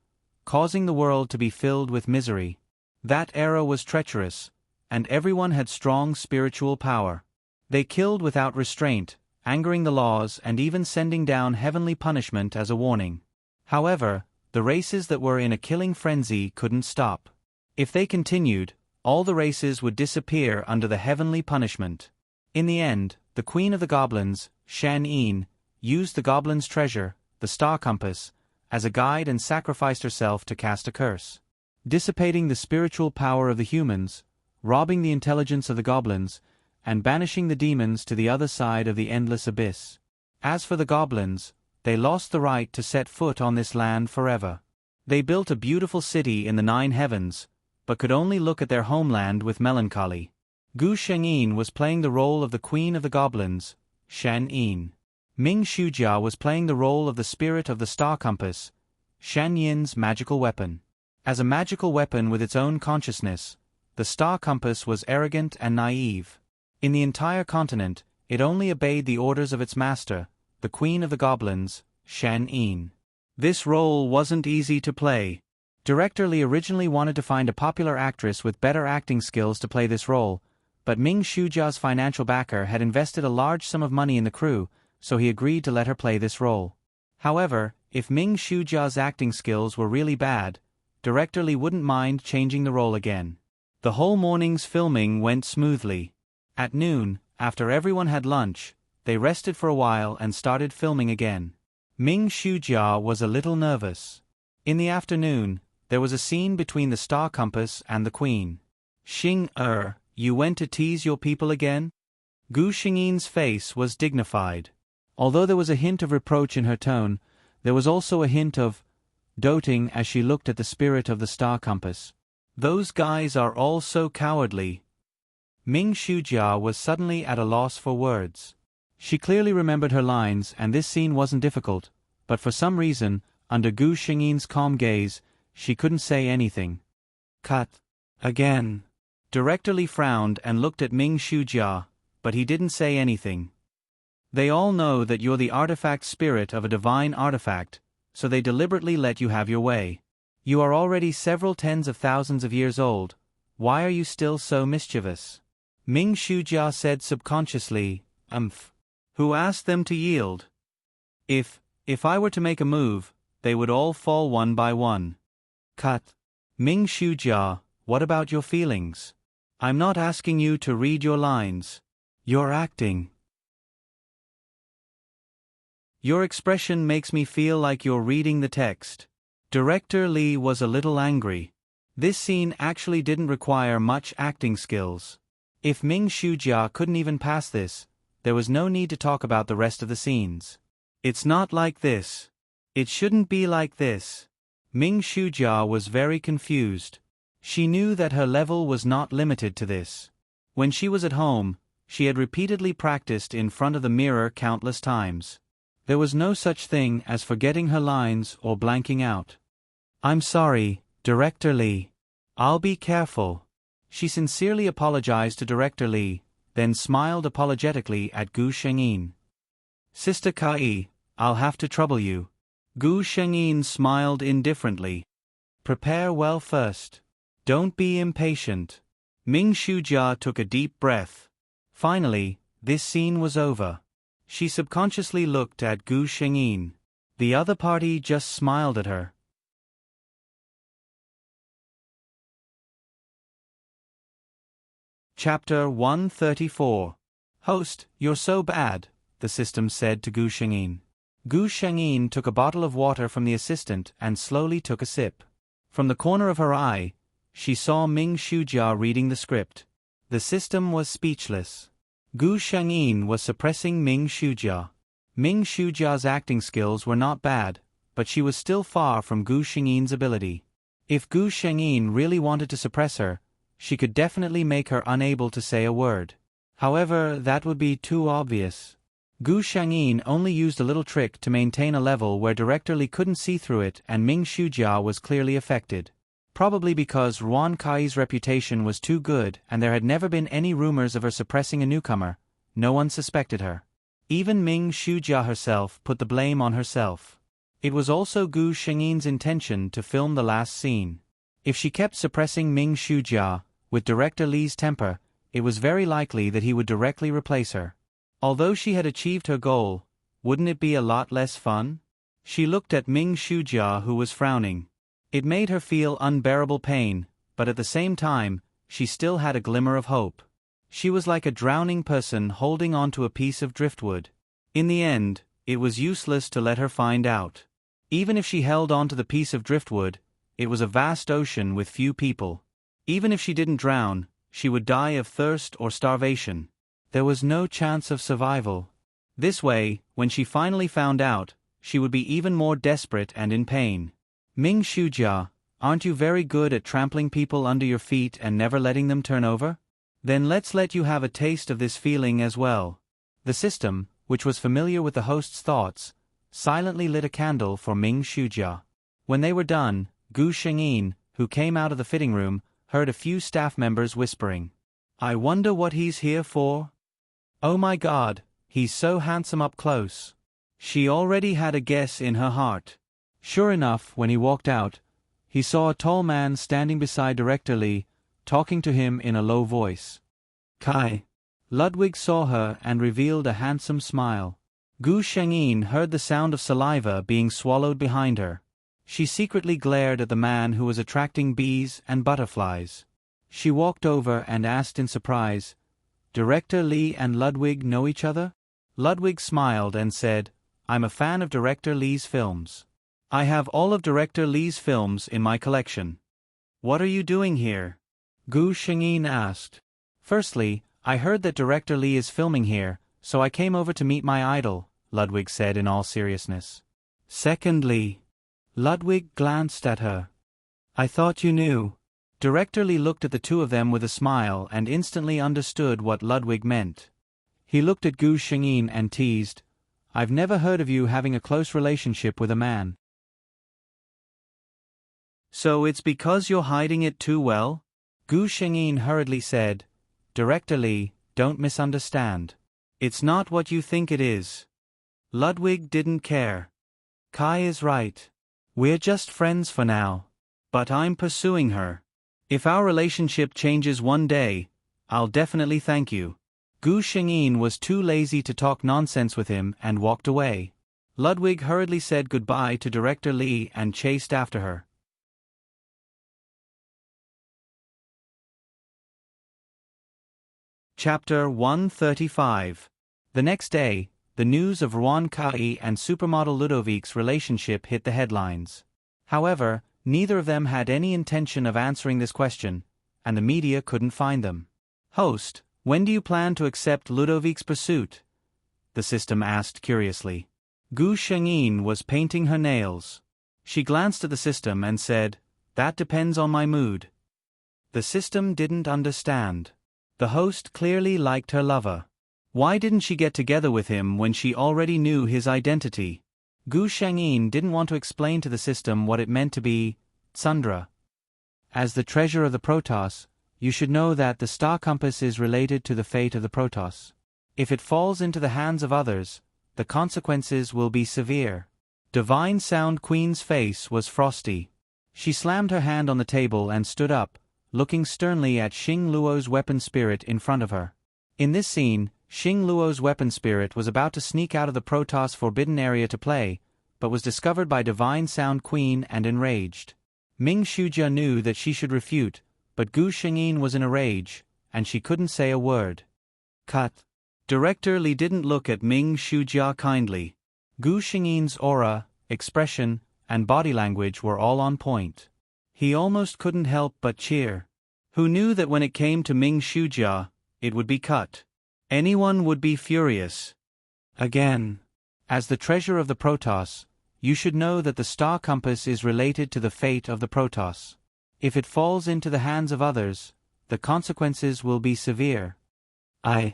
causing the world to be filled with misery. That era was treacherous, and everyone had strong spiritual power. They killed without restraint, angering the laws and even sending down heavenly punishment as a warning. However, the races that were in a killing frenzy couldn't stop. If they continued, all the races would disappear under the heavenly punishment. In the end, the queen of the goblins, Shan Yin, used the goblin's treasure, the star compass, as a guide and sacrificed herself to cast a curse, dissipating the spiritual power of the humans, robbing the intelligence of the goblins, and banishing the demons to the other side of the endless abyss. As for the goblins, they lost the right to set foot on this land forever. They built a beautiful city in the 9 heavens, but could only look at their homeland with melancholy. Gu Shengyin was playing the role of the queen of the goblins, Shan Yin. Ming Shujia was playing the role of the spirit of the star compass, Shan Yin's magical weapon. As a magical weapon with its own consciousness, the star compass was arrogant and naive. In the entire continent, it only obeyed the orders of its master, the queen of the goblins, Shan Yin. This role wasn't easy to play. Director Li originally wanted to find a popular actress with better acting skills to play this role, but Ming Shujia's financial backer had invested a large sum of money in the crew, so he agreed to let her play this role. However, if Ming Shujia's acting skills were really bad, Director Li wouldn't mind changing the role again. The whole morning's filming went smoothly. At noon, after everyone had lunch, they rested for a while and started filming again. Ming Shujia was a little nervous. In the afternoon, there was a scene between the star compass and the queen. Xing you went to tease your people again? Gu Shengyin's face was dignified. Although there was a hint of reproach in her tone, there was also a hint of doting as she looked at the spirit of the star compass. Those guys are all so cowardly. Ming Shujia was suddenly at a loss for words. She clearly remembered her lines and this scene wasn't difficult, but for some reason, under Gu Shengyin's calm gaze, she couldn't say anything. Cut. Again. Director Li frowned and looked at Ming Shujia, but he didn't say anything. They all know that you're the artifact spirit of a divine artifact, so they deliberately let you have your way. You are already several tens of thousands of years old. Why are you still so mischievous? Ming Shujia said subconsciously, Who asked them to yield? If I were to make a move, they would all fall one by one. Cut. Ming Shujia, what about your feelings? I'm not asking you to read your lines. You're acting. Your expression makes me feel like you're reading the text. Director Li was a little angry. This scene actually didn't require much acting skills. If Ming Shujia couldn't even pass this, there was no need to talk about the rest of the scenes. It's not like this. It shouldn't be like this. Ming Shujia was very confused. She knew that her level was not limited to this. When she was at home, she had repeatedly practiced in front of the mirror countless times. There was no such thing as forgetting her lines or blanking out. I'm sorry, Director Li. I'll be careful. She sincerely apologized to Director Li, then smiled apologetically at Gu Shengyin. Sister Kai, I'll have to trouble you. Gu Shengyin smiled indifferently. Prepare well first. Don't be impatient. Ming Shujia took a deep breath. Finally, this scene was over. She subconsciously looked at Gu Shengyin. The other party just smiled at her. Chapter 134. Host, you're so bad, the system said to Gu Shengyin. Gu Shengyin took a bottle of water from the assistant and slowly took a sip. From the corner of her eye, she saw Ming Shujia reading the script. The system was speechless. Gu Shengyin was suppressing Ming Shujia. Ming Shujia's acting skills were not bad, but she was still far from Gu Shengyin's ability. If Gu Shengyin really wanted to suppress her, she could definitely make her unable to say a word. However, that would be too obvious. Gu Shengyin only used a little trick to maintain a level where Director Li couldn't see through it, and Ming Shujia was clearly affected. Probably because Ruan Kai's reputation was too good and there had never been any rumors of her suppressing a newcomer, no one suspected her. Even Ming Shujia herself put the blame on herself. It was also Gu Shengyin's intention to film the last scene. If she kept suppressing Ming Shujia, with Director Li's temper, it was very likely that he would directly replace her. Although she had achieved her goal, wouldn't it be a lot less fun? She looked at Ming Shujia, who was frowning. It made her feel unbearable pain, but at the same time, she still had a glimmer of hope. She was like a drowning person holding onto a piece of driftwood. In the end, it was useless to let her find out. Even if she held onto the piece of driftwood, it was a vast ocean with few people. Even if she didn't drown, she would die of thirst or starvation. There was no chance of survival. This way, when she finally found out, she would be even more desperate and in pain. Ming Shujia, aren't you very good at trampling people under your feet and never letting them turn over? Then let's let you have a taste of this feeling as well. The system, which was familiar with the host's thoughts, silently lit a candle for Ming Shujia. When they were done, Gu Shengyin, who came out of the fitting room, heard a few staff members whispering. I wonder what he's here for? Oh my God, he's so handsome up close. She already had a guess in her heart. Sure enough, when he walked out, he saw a tall man standing beside Director Li, talking to him in a low voice. Kai. Ludwig saw her and revealed a handsome smile. Gu Shengyin heard the sound of saliva being swallowed behind her. She secretly glared at the man who was attracting bees and butterflies. She walked over and asked in surprise, Director Li and Ludwig know each other? Ludwig smiled and said, I'm a fan of Director Li's films. I have all of Director Li's films in my collection. What are you doing here? Gu Shengyin asked. Firstly, I heard that Director Li is filming here, so I came over to meet my idol, Ludwig said in all seriousness. Secondly, Ludwig glanced at her. I thought you knew. Director Li looked at the two of them with a smile and instantly understood what Ludwig meant. He looked at Gu Shengyin and teased, I've never heard of you having a close relationship with a man. So it's because you're hiding it too well? Gu Shengyin hurriedly said, Director Li, don't misunderstand. It's not what you think it is. Ludwig didn't care. Kai is right. We're just friends for now. But I'm pursuing her. If our relationship changes one day, I'll definitely thank you. Gu Shengyin was too lazy to talk nonsense with him and walked away. Ludwig hurriedly said goodbye to Director Li and chased after her. Chapter 135. The next day, the news of Ruan Kai and supermodel Ludovic's relationship hit the headlines. However, neither of them had any intention of answering this question, and the media couldn't find them. Host, when do you plan to accept Ludovic's pursuit? The system asked curiously. Gu Shengyin was painting her nails. She glanced at the system and said, That depends on my mood. The system didn't understand. The host clearly liked her lover. Why didn't she get together with him when she already knew his identity? Gu Shengyin didn't want to explain to the system what it meant to be Tsundra. As the treasure of the Protoss, you should know that the star compass is related to the fate of the Protoss. If it falls into the hands of others, the consequences will be severe. Divine Sound Queen's face was frosty. She slammed her hand on the table and stood up, looking sternly at Xing Luo's weapon spirit in front of her. In this scene, Xing Luo's weapon spirit was about to sneak out of the Protoss forbidden area to play, but was discovered by Divine Sound Queen and enraged. Ming Shujia knew that she should refute, but Gu Shengyin was in a rage, and she couldn't say a word. Cut. Director Li didn't look at Ming Shujia kindly. Gu Shengyin's aura, expression, and body language were all on point. He almost couldn't help but cheer. Who knew that when it came to Ming Shujia, it would be cut? Anyone would be furious. Again. As the treasure of the Protoss, you should know that the star compass is related to the fate of the Protoss. If it falls into the hands of others, the consequences will be severe. Ming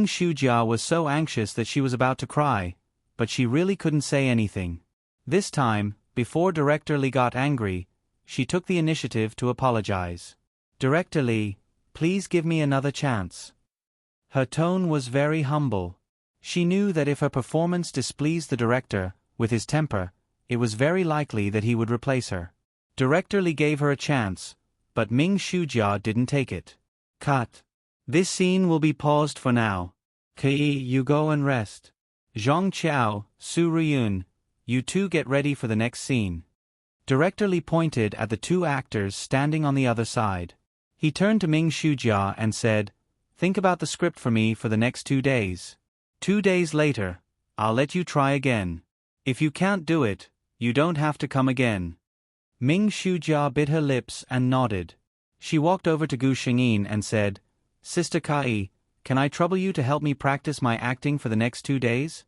Shujia was so anxious that she was about to cry, but she really couldn't say anything. This time, before Director Li got angry, she took the initiative to apologize. Director Li, please give me another chance. Her tone was very humble. She knew that if her performance displeased the director, with his temper, it was very likely that he would replace her. Director Li gave her a chance, but Ming Shujia didn't take it. Cut. This scene will be paused for now. Kei, you go and rest. Zhang Qiao, Su Ruyun, you two get ready for the next scene. Director Li pointed at the two actors standing on the other side. He turned to Ming Shujia and said, think about the script for me for the next 2 days. 2 days later, I'll let you try again. If you can't do it, you don't have to come again. Ming Shujia bit her lips and nodded. She walked over to Gu Shengyin and said, Sister Kai, can I trouble you to help me practice my acting for the next 2 days?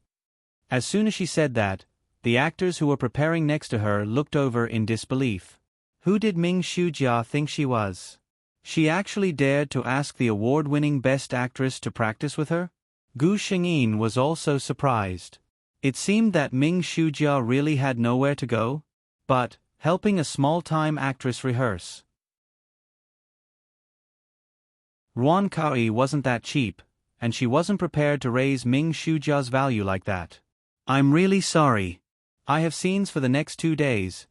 As soon as she said that, the actors who were preparing next to her looked over in disbelief. Who did Ming Shujia think she was? She actually dared to ask the award-winning Best Actress to practice with her? Gu Shengyin was also surprised. It seemed that Ming Shujia really had nowhere to go, but helping a small-time actress rehearse. Ruan Kai wasn't that cheap, and she wasn't prepared to raise Ming Shujia's value like that. I'm really sorry. I have scenes for the next 2 days,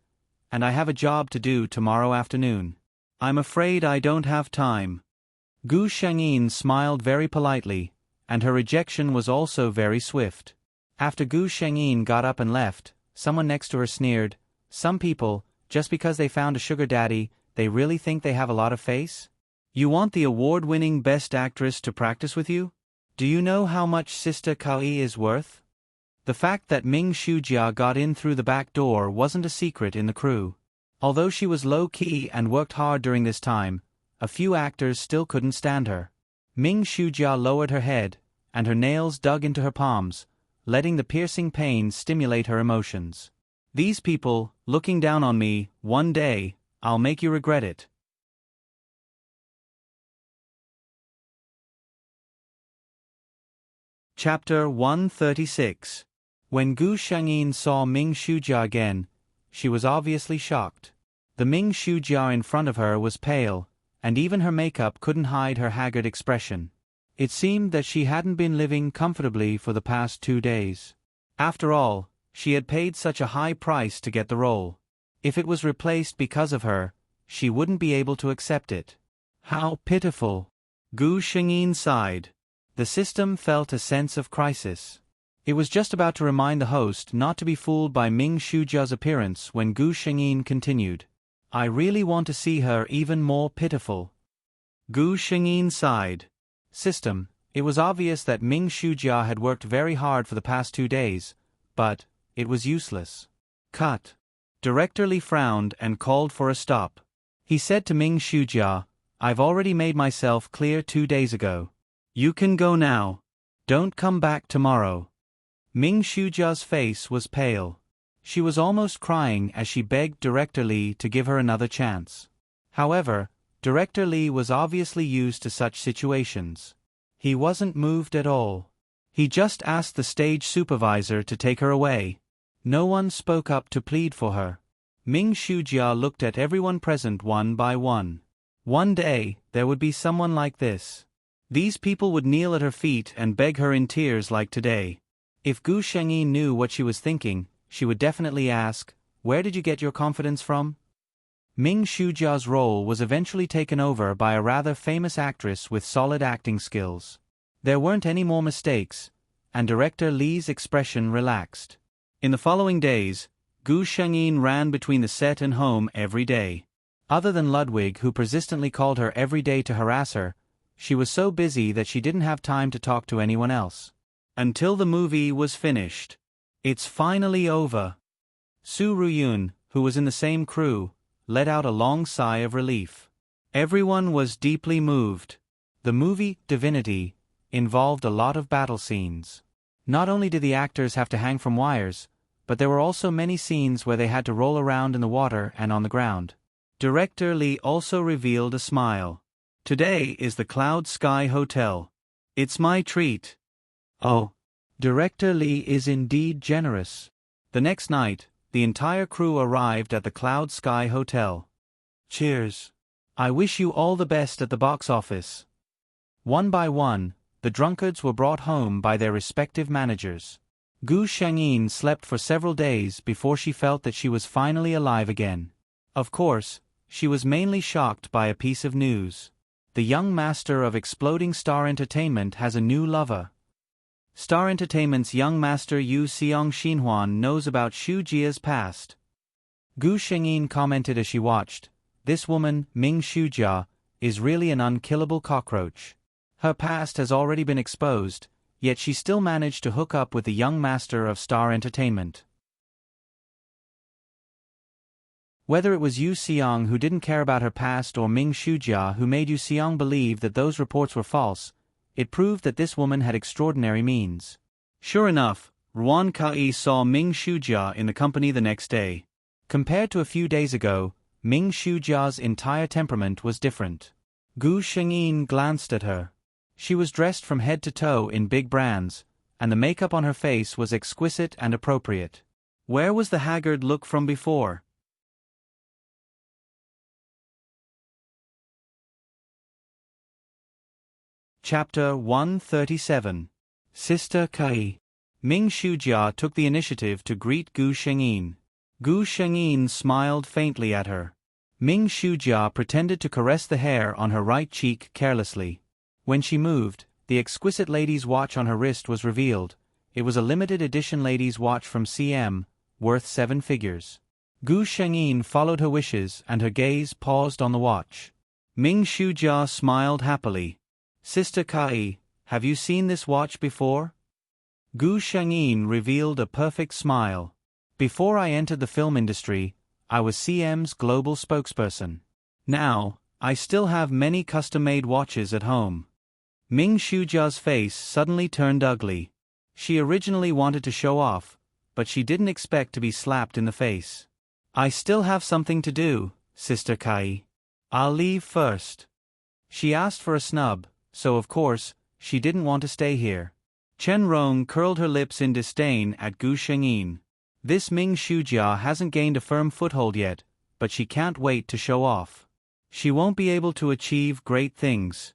and I have a job to do tomorrow afternoon. I'm afraid I don't have time. Gu Shengyin smiled very politely, and her rejection was also very swift. After Gu Shengyin got up and left, someone next to her sneered, some people, just because they found a sugar daddy, they really think they have a lot of face? You want the award-winning Best Actress to practice with you? Do you know how much Sister Kai is worth? The fact that Ming Shujia got in through the back door wasn't a secret in the crew. Although she was low-key and worked hard during this time, a few actors still couldn't stand her. Ming Shujia lowered her head, and her nails dug into her palms, letting the piercing pain stimulate her emotions. These people, looking down on me, one day, I'll make you regret it. Chapter 136. When Gu Shengyin saw Ming Shujia again, she was obviously shocked. The Ming Shujia in front of her was pale, and even her makeup couldn't hide her haggard expression. It seemed that she hadn't been living comfortably for the past 2 days. After all, she had paid such a high price to get the role. If it was replaced because of her, she wouldn't be able to accept it. How pitiful! Gu Shengyin sighed. The system felt a sense of crisis. It was just about to remind the host not to be fooled by Ming Shujia's appearance when Gu Shengyin continued. I really want to see her even more pitiful. Gu Shengyin sighed. System, it was obvious that Ming Shujia had worked very hard for the past 2 days, but it was useless. Cut. Director Li frowned and called for a stop. He said to Ming Shujia, I've already made myself clear 2 days ago. You can go now. Don't come back tomorrow. Ming Shujia's face was pale. She was almost crying as she begged Director Li to give her another chance. However, Director Li was obviously used to such situations. He wasn't moved at all. He just asked the stage supervisor to take her away. No one spoke up to plead for her. Ming Shujia looked at everyone present one by one. One day, there would be someone like this. These people would kneel at her feet and beg her in tears like today. If Gu Shengyin knew what she was thinking, she would definitely ask, where did you get your confidence from? Ming Shujia's role was eventually taken over by a rather famous actress with solid acting skills. There weren't any more mistakes, and Director Li's expression relaxed. In the following days, Gu Shengyin ran between the set and home every day. Other than Ludwig, who persistently called her every day to harass her, she was so busy that she didn't have time to talk to anyone else. Until the movie was finished. It's finally over. Su Ruyun, who was in the same crew, let out a long sigh of relief. Everyone was deeply moved. The movie, Divinity, involved a lot of battle scenes. Not only did the actors have to hang from wires, but there were also many scenes where they had to roll around in the water and on the ground. Director Lee also revealed a smile. Today is the Cloud Sky Hotel. It's my treat. Oh. Director Lee is indeed generous. The next night, the entire crew arrived at the Cloud Sky Hotel. Cheers. I wish you all the best at the box office. One by one, the drunkards were brought home by their respective managers. Gu Shengyin slept for several days before she felt that she was finally alive again. Of course, she was mainly shocked by a piece of news. The young master of Exploding Star Entertainment has a new lover. Star Entertainment's young master Yu Seong Xinhuan knows about Xu Jia's past. Gu Shengyin commented as she watched, "This woman, Ming Xujia, is really an unkillable cockroach. Her past has already been exposed, yet she still managed to hook up with the young master of Star Entertainment." Whether it was Yu Seong who didn't care about her past or Ming Xujia who made Yu Seong believe that those reports were false, it proved that this woman had extraordinary means. Sure enough, Ruan Kai saw Ming Xujia in the company the next day. Compared to a few days ago, Ming Xujia's entire temperament was different. Gu Shengyin glanced at her. She was dressed from head to toe in big brands, and the makeup on her face was exquisite and appropriate. Where was the haggard look from before? Chapter 137. Sister Kai. Ming Xujia took the initiative to greet Gu Shengyin. Gu Shengyin smiled faintly at her. Ming Xujia pretended to caress the hair on her right cheek carelessly. When she moved, the exquisite lady's watch on her wrist was revealed. It was a limited edition lady's watch from CM, worth 7 figures. Gu Shengyin followed her wishes and her gaze paused on the watch. Ming Xujia smiled happily. Sister Kai, have you seen this watch before? Gu Shengyin revealed a perfect smile. Before I entered the film industry, I was CM's global spokesperson. Now, I still have many custom-made watches at home. Ming Xujia's face suddenly turned ugly. She originally wanted to show off, but she didn't expect to be slapped in the face. I still have something to do, Sister Kai. I'll leave first. She asked for a snub, so of course, she didn't want to stay here. Chen Rong curled her lips in disdain at Gu Shengyin. This Ming Xujia hasn't gained a firm foothold yet, but she can't wait to show off. She won't be able to achieve great things.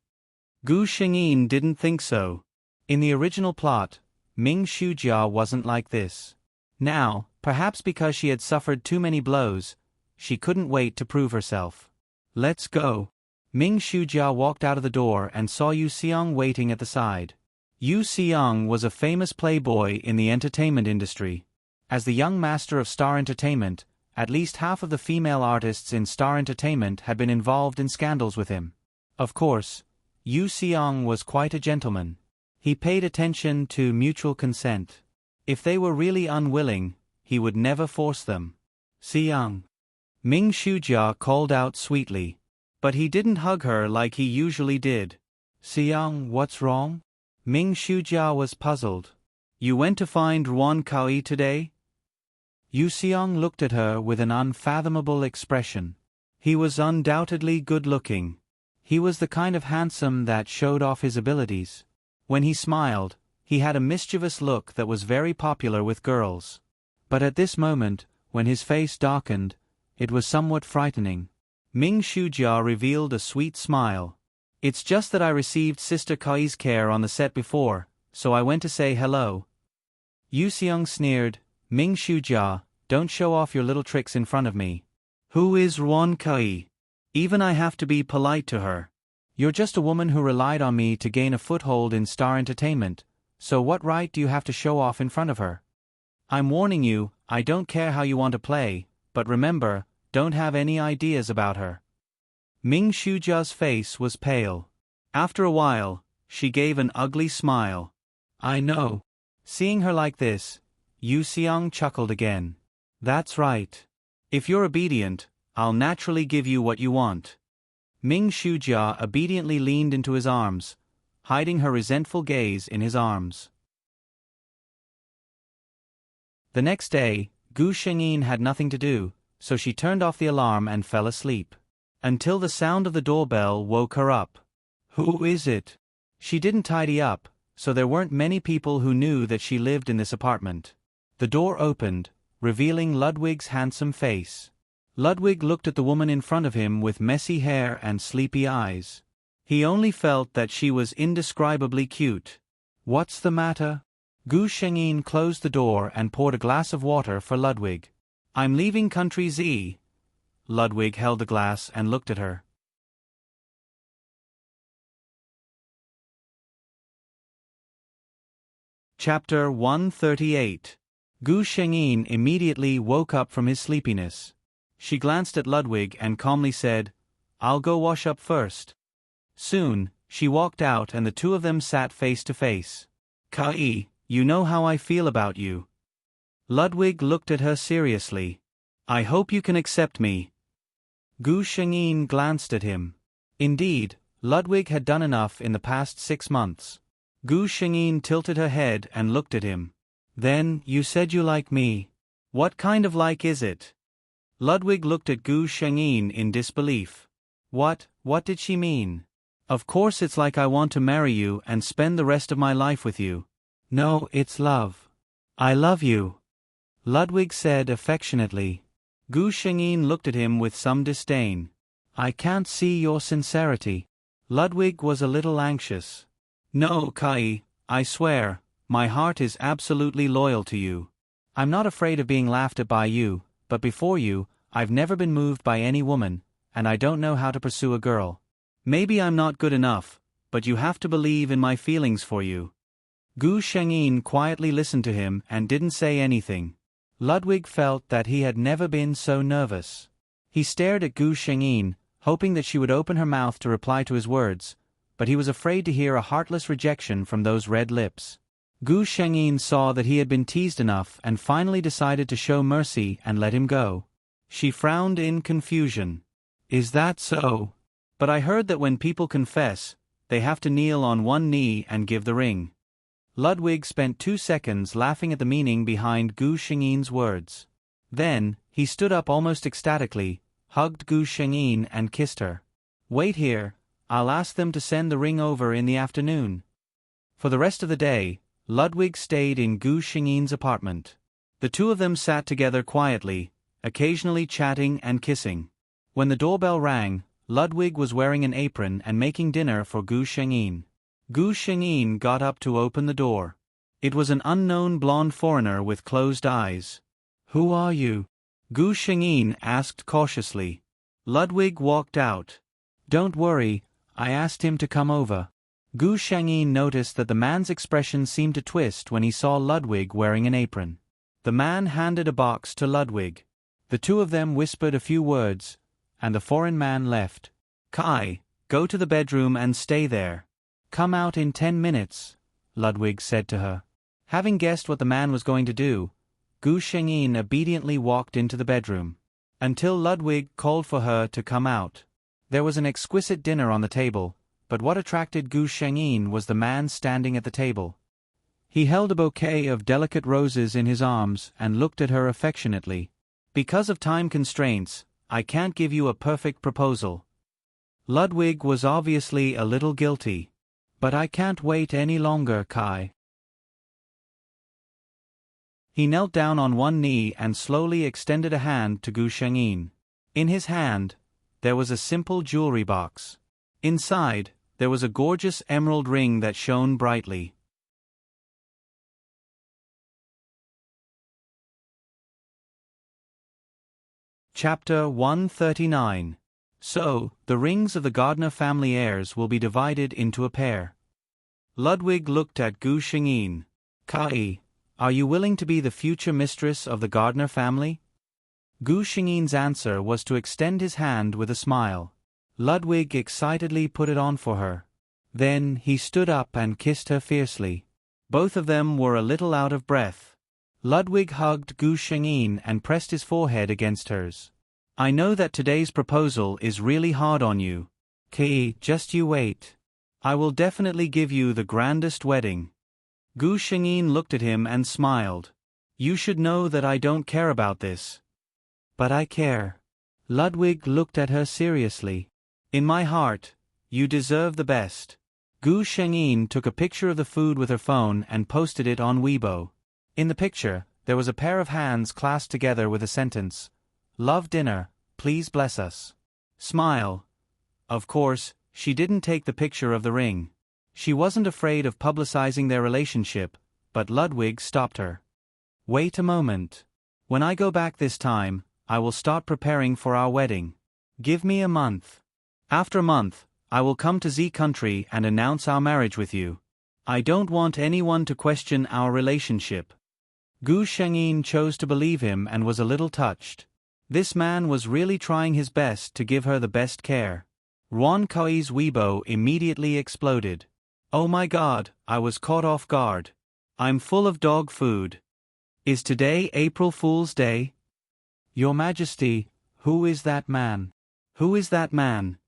Gu Shengyin didn't think so. In the original plot, Ming Xujia wasn't like this. Now, perhaps because she had suffered too many blows, she couldn't wait to prove herself. Let's go. Ming Xujia walked out of the door and saw Yu Seong waiting at the side. Yu Seong was a famous playboy in the entertainment industry. As the young master of Star Entertainment, at least half of the female artists in Star Entertainment had been involved in scandals with him. Of course, Yu Seong was quite a gentleman. He paid attention to mutual consent. If they were really unwilling, he would never force them. Seong. Ming Xujia called out sweetly. But he didn't hug her like he usually did. Seong, what's wrong? Ming Xujia was puzzled. You went to find Ruan Kai today? Yu Seong looked at her with an unfathomable expression. He was undoubtedly good-looking. He was the kind of handsome that showed off his abilities. When he smiled, he had a mischievous look that was very popular with girls. But at this moment, when his face darkened, it was somewhat frightening. Ming Xujia revealed a sweet smile. It's just that I received Sister Kai's care on the set before, so I went to say hello. Yu Seong sneered, Ming Xujia, don't show off your little tricks in front of me. Who is Ruan Kai? Even I have to be polite to her. You're just a woman who relied on me to gain a foothold in Star Entertainment, so what right do you have to show off in front of her? I'm warning you, I don't care how you want to play, but remember, don't have any ideas about her. Ming Xujia's face was pale. After a while, she gave an ugly smile. I know. Seeing her like this, Yu Seong chuckled again. That's right. If you're obedient, I'll naturally give you what you want. Ming Shujia obediently leaned into his arms, hiding her resentful gaze in his arms. The next day, Gu Shengyin had nothing to do, so she turned off the alarm and fell asleep. Until the sound of the doorbell woke her up. Who is it? She didn't tidy up, so there weren't many people who knew that she lived in this apartment. The door opened, revealing Ludwig's handsome face. Ludwig looked at the woman in front of him with messy hair and sleepy eyes. He only felt that she was indescribably cute. What's the matter? Gu Shengyin closed the door and poured a glass of water for Ludwig. I'm leaving Country Z. Ludwig held the glass and looked at her. Chapter 138. Gu Shengyin immediately woke up from his sleepiness. She glanced at Ludwig and calmly said, "I'll go wash up first." Soon, she walked out and the two of them sat face to face. "Kai, you know how I feel about you." Ludwig looked at her seriously. "I hope you can accept me." Gu Shengyin glanced at him. Indeed, Ludwig had done enough in the past 6 months. Gu Shengyin tilted her head and looked at him. "Then, you said you like me. What kind of like is it?" Ludwig looked at Gu Shengyin in disbelief. What did she mean? "Of course it's like I want to marry you and spend the rest of my life with you." "No, it's love. I love you," Ludwig said affectionately. Gu Shengyin looked at him with some disdain. "I can't see your sincerity." Ludwig was a little anxious. "No, Kai, I swear, my heart is absolutely loyal to you. I'm not afraid of being laughed at by you, but before you, I've never been moved by any woman, and I don't know how to pursue a girl. Maybe I'm not good enough, but you have to believe in my feelings for you." Gu Shengyin quietly listened to him and didn't say anything. Ludwig felt that he had never been so nervous. He stared at Gu Shengyin, hoping that she would open her mouth to reply to his words, but he was afraid to hear a heartless rejection from those red lips. Gu Shengyin saw that he had been teased enough and finally decided to show mercy and let him go. She frowned in confusion. "Is that so? But I heard that when people confess, they have to kneel on one knee and give the ring." Ludwig spent 2 seconds laughing at the meaning behind Gu Shengyin's words. Then, he stood up almost ecstatically, hugged Gu Shengyin and kissed her. "Wait here, I'll ask them to send the ring over in the afternoon." For the rest of the day, Ludwig stayed in Gu Shengyin's apartment. The two of them sat together quietly, occasionally chatting and kissing. When the doorbell rang, Ludwig was wearing an apron and making dinner for Gu Shengyin. Gu Shengyin got up to open the door. It was an unknown blonde foreigner with closed eyes. "Who are you?" Gu Shengyin asked cautiously. Ludwig walked out. "Don't worry, I asked him to come over." Gu Shengyin noticed that the man's expression seemed to twist when he saw Ludwig wearing an apron. The man handed a box to Ludwig. The two of them whispered a few words, and the foreign man left. "Kai, go to the bedroom and stay there. Come out in 10 minutes, Ludwig said to her. Having guessed what the man was going to do, Gu Shengyin obediently walked into the bedroom. Until Ludwig called for her to come out. There was an exquisite dinner on the table, but what attracted Gu Shengyin was the man standing at the table. He held a bouquet of delicate roses in his arms and looked at her affectionately. "Because of time constraints, I can't give you a perfect proposal." Ludwig was obviously a little guilty. "But I can't wait any longer, Kai." He knelt down on one knee and slowly extended a hand to Gu Shengyin. In his hand, there was a simple jewelry box. Inside, there was a gorgeous emerald ring that shone brightly. Chapter 139. So, the rings of the Gardner family heirs will be divided into a pair. Ludwig looked at Gu Shengyin. "Kai, are you willing to be the future mistress of the Gardner family?" Gu Shengyin's answer was to extend his hand with a smile. Ludwig excitedly put it on for her. Then he stood up and kissed her fiercely. Both of them were a little out of breath. Ludwig hugged Gu Shengyin and pressed his forehead against hers. "I know that today's proposal is really hard on you. Kei, just you wait. I will definitely give you the grandest wedding. Gu Shengyin looked at him and smiled. You should know that I don't care about this. But I care. Ludwig looked at her seriously. In my heart, you deserve the best. Gu Shengyin took a picture of the food with her phone and posted it on Weibo. In the picture, there was a pair of hands clasped together with a sentence, "Love dinner, please bless us. Smile." Of course, she didn't take the picture of the ring. She wasn't afraid of publicizing their relationship, but Ludwig stopped her. Wait a moment. When I go back this time, I will start preparing for our wedding. Give me a month. After a month, I will come to Z country and announce our marriage with you. I don't want anyone to question our relationship. Gu Shengyin chose to believe him and was a little touched. This man was really trying his best to give her the best care. Ruan Kui's Weibo immediately exploded. Oh my god, I was caught off guard. I'm full of dog food. Is today April Fool's Day? Your Majesty, who is that man? Who is that man?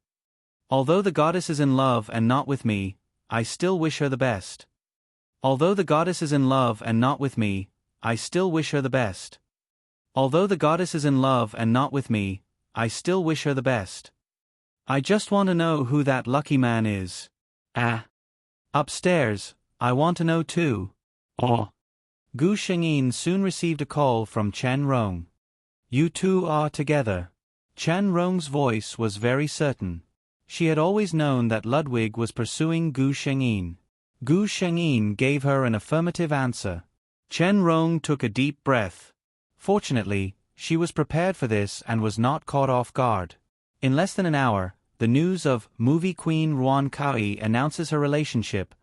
Although the goddess is in love and not with me, I still wish her the best. Although the goddess is in love and not with me, I still wish her the best. Although the goddess is in love and not with me, I still wish her the best. I just want to know who that lucky man is. Ah. Upstairs, I want to know too. Oh. Gu Shengyin soon received a call from Chen Rong. You two are together. Chen Rong's voice was very certain. She had always known that Ludwig was pursuing Gu Shengyin. Gu Shengyin gave her an affirmative answer. Chen Rong took a deep breath. Fortunately, she was prepared for this and was not caught off guard. In less than an hour, the news of movie queen Ruan Kui announces her relationship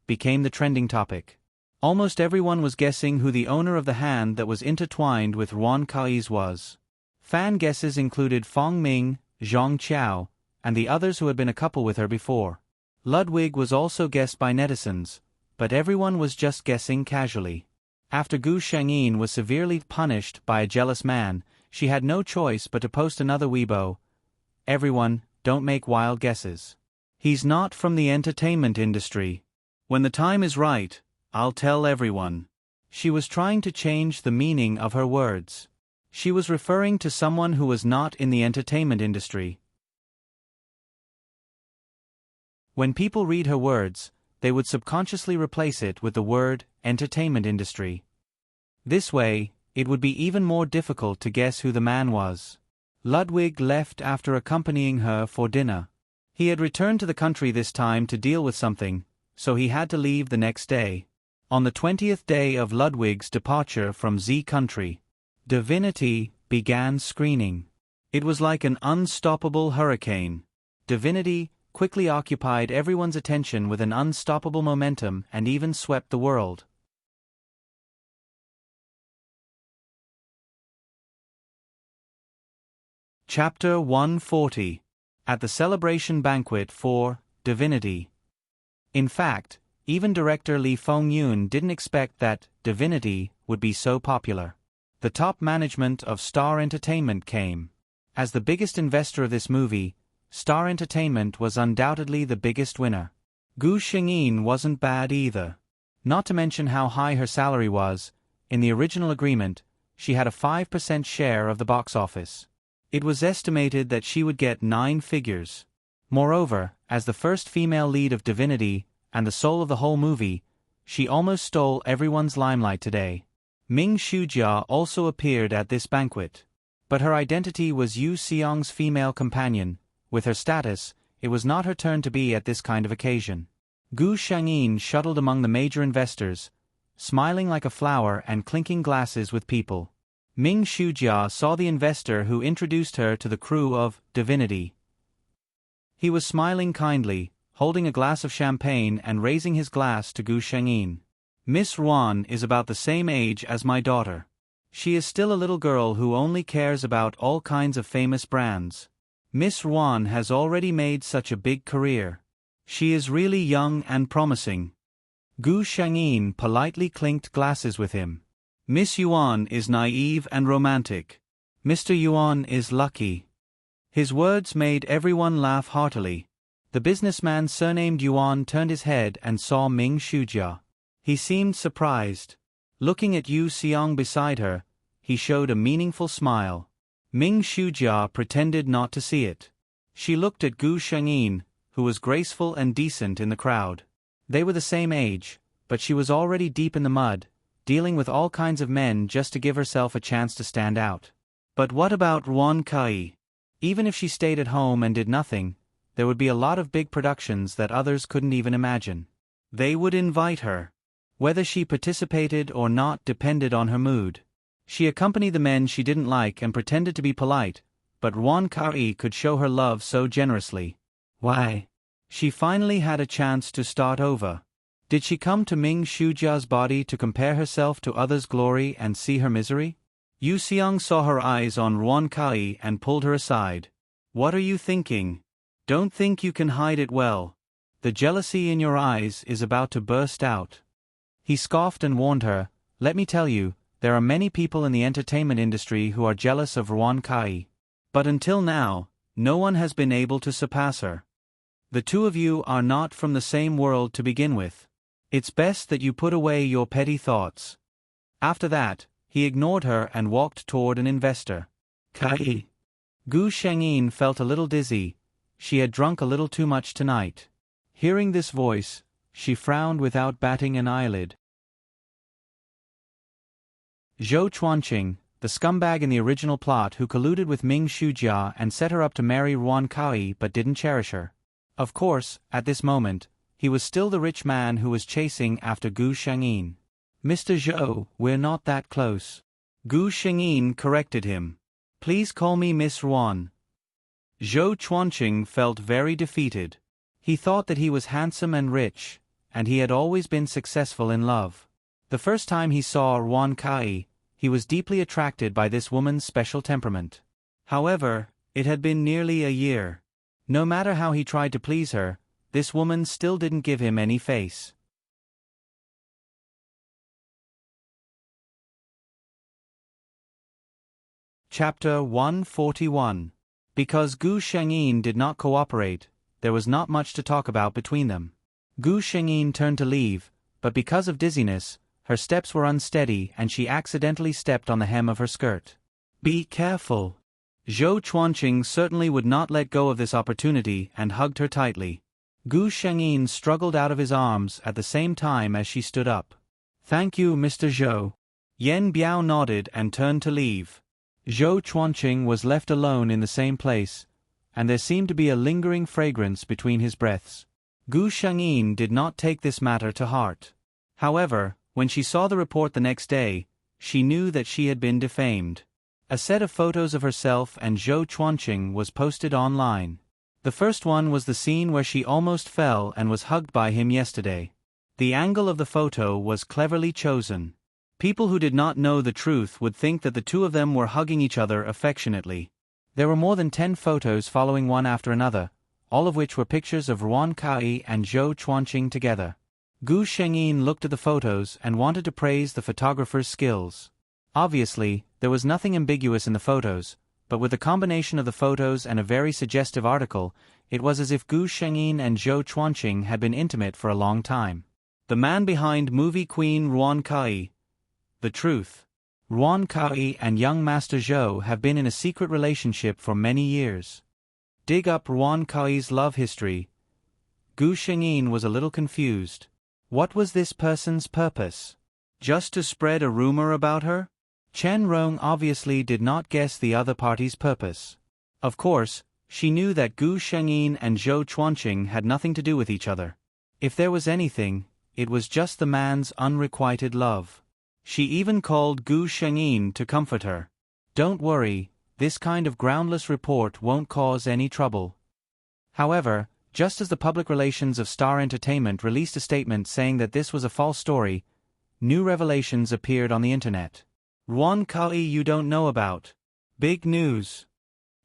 became the trending topic. Almost everyone was guessing who the owner of the hand that was intertwined with Ruan Kui's was. Fan guesses included Fong Ming, Zhang Qiao, and the others who had been a couple with her before. Ludwig was also guessed by netizens, but everyone was just guessing casually. After Gu Shengyin was severely punished by a jealous man, she had no choice but to post another Weibo. Everyone, don't make wild guesses. He's not from the entertainment industry. When the time is right, I'll tell everyone. She was trying to change the meaning of her words. She was referring to someone who was not in the entertainment industry. When people read her words, they would subconsciously replace it with the word entertainment industry. This way, it would be even more difficult to guess who the man was. Ludwig left after accompanying her for dinner. He had returned to the country this time to deal with something, so he had to leave the next day. On the 20th day of Ludwig's departure from Z country, Divinity began screening. It was like an unstoppable hurricane. Divinity quickly occupied everyone's attention with an unstoppable momentum and even swept the world. Chapter 140. At the celebration banquet for Divinity. In fact, even director Li Fengyun didn't expect that Divinity would be so popular. The top management of Star Entertainment came. As the biggest investor of this movie, Star Entertainment was undoubtedly the biggest winner. Gu Shengyin wasn't bad either. Not to mention how high her salary was. In the original agreement, she had a 5% share of the box office. It was estimated that she would get 9 figures. Moreover, as the first female lead of Divinity, and the soul of the whole movie, she almost stole everyone's limelight today. Ming Shujia also appeared at this banquet. But her identity was Yu Xiong's female companion. With her status, it was not her turn to be at this kind of occasion. Gu Shengyin shuttled among the major investors, smiling like a flower and clinking glasses with people. Ming Shujia saw the investor who introduced her to the crew of Divinity. He was smiling kindly, holding a glass of champagne and raising his glass to Gu Shengyin. Miss Ruan is about the same age as my daughter. She is still a little girl who only cares about all kinds of famous brands. Miss Ruan has already made such a big career. She is really young and promising. Gu Shengyin politely clinked glasses with him. Miss Yuan is naive and romantic. Mr. Yuan is lucky. His words made everyone laugh heartily. The businessman surnamed Yuan turned his head and saw Ming Shujia. He seemed surprised. Looking at Yu Xiong beside her, he showed a meaningful smile. Ming Shujia pretended not to see it. She looked at Gu Shengyin, who was graceful and decent in the crowd. They were the same age, but she was already deep in the mud, dealing with all kinds of men just to give herself a chance to stand out. But what about Ruan Kai? Even if she stayed at home and did nothing, there would be a lot of big productions that others couldn't even imagine. They would invite her. Whether she participated or not depended on her mood. She accompanied the men she didn't like and pretended to be polite, but Ruan Kai could show her love so generously. Why? She finally had a chance to start over. Did she come to Ming Shujia's body to compare herself to others' glory and see her misery? Yu Xiong saw her eyes on Ruan Kai and pulled her aside. What are you thinking? Don't think you can hide it well. The jealousy in your eyes is about to burst out. He scoffed and warned her, let me tell you, there are many people in the entertainment industry who are jealous of Ruan Kai. But until now, no one has been able to surpass her. The two of you are not from the same world to begin with. It's best that you put away your petty thoughts. After that, he ignored her and walked toward an investor. Kai. Gu Shengyin felt a little dizzy. She had drunk a little too much tonight. Hearing this voice, she frowned without batting an eyelid. Zhou Chuanqing, the scumbag in the original plot who colluded with Ming Shujia and set her up to marry Ruan Kai but didn't cherish her. Of course, at this moment, he was still the rich man who was chasing after Gu Shengyin. Mr. Zhou, we're not that close. Gu Shengyin corrected him. Please call me Miss Ruan. Zhou Chuanqing felt very defeated. He thought that he was handsome and rich, and he had always been successful in love. The first time he saw Ruan Kai, he was deeply attracted by this woman's special temperament. However, it had been nearly a year. No matter how he tried to please her, this woman still didn't give him any face. Chapter 141. Because Gu Shengyin did not cooperate, there was not much to talk about between them. Gu Shengyin turned to leave, but because of dizziness, her steps were unsteady and she accidentally stepped on the hem of her skirt. Be careful. Zhou Chuanqing certainly would not let go of this opportunity and hugged her tightly. Gu Shengyin struggled out of his arms at the same time as she stood up. Thank you, Mr. Zhou. Yen Biao nodded and turned to leave. Zhou Chuanqing was left alone in the same place, and there seemed to be a lingering fragrance between his breaths. Gu Shengyin did not take this matter to heart. However, when she saw the report the next day, she knew that she had been defamed. A set of photos of herself and Zhou Chuanqing was posted online. The first one was the scene where she almost fell and was hugged by him yesterday. The angle of the photo was cleverly chosen. People who did not know the truth would think that the two of them were hugging each other affectionately. There were more than 10 photos following one after another, all of which were pictures of Ruan Kai and Zhou Chuanqing together. Gu Shengyin looked at the photos and wanted to praise the photographer's skills. Obviously, there was nothing ambiguous in the photos, but with the combination of the photos and a very suggestive article, it was as if Gu Shengyin and Zhou Chuanqing had been intimate for a long time. The man behind movie queen Ruan Kai. The truth. Ruan Kai and young Master Zhou have been in a secret relationship for many years. Dig up Ruan Kai's love history. Gu Shengyin was a little confused. What was this person's purpose? Just to spread a rumor about her? Chen Rong obviously did not guess the other party's purpose. Of course, she knew that Gu Shengyin and Zhou Chuanqing had nothing to do with each other. If there was anything, it was just the man's unrequited love. She even called Gu Shengyin to comfort her. Don't worry, this kind of groundless report won't cause any trouble. However, just as the public relations of Star Entertainment released a statement saying that this was a false story, new revelations appeared on the internet. Ruan Kai you don't know about. Big news.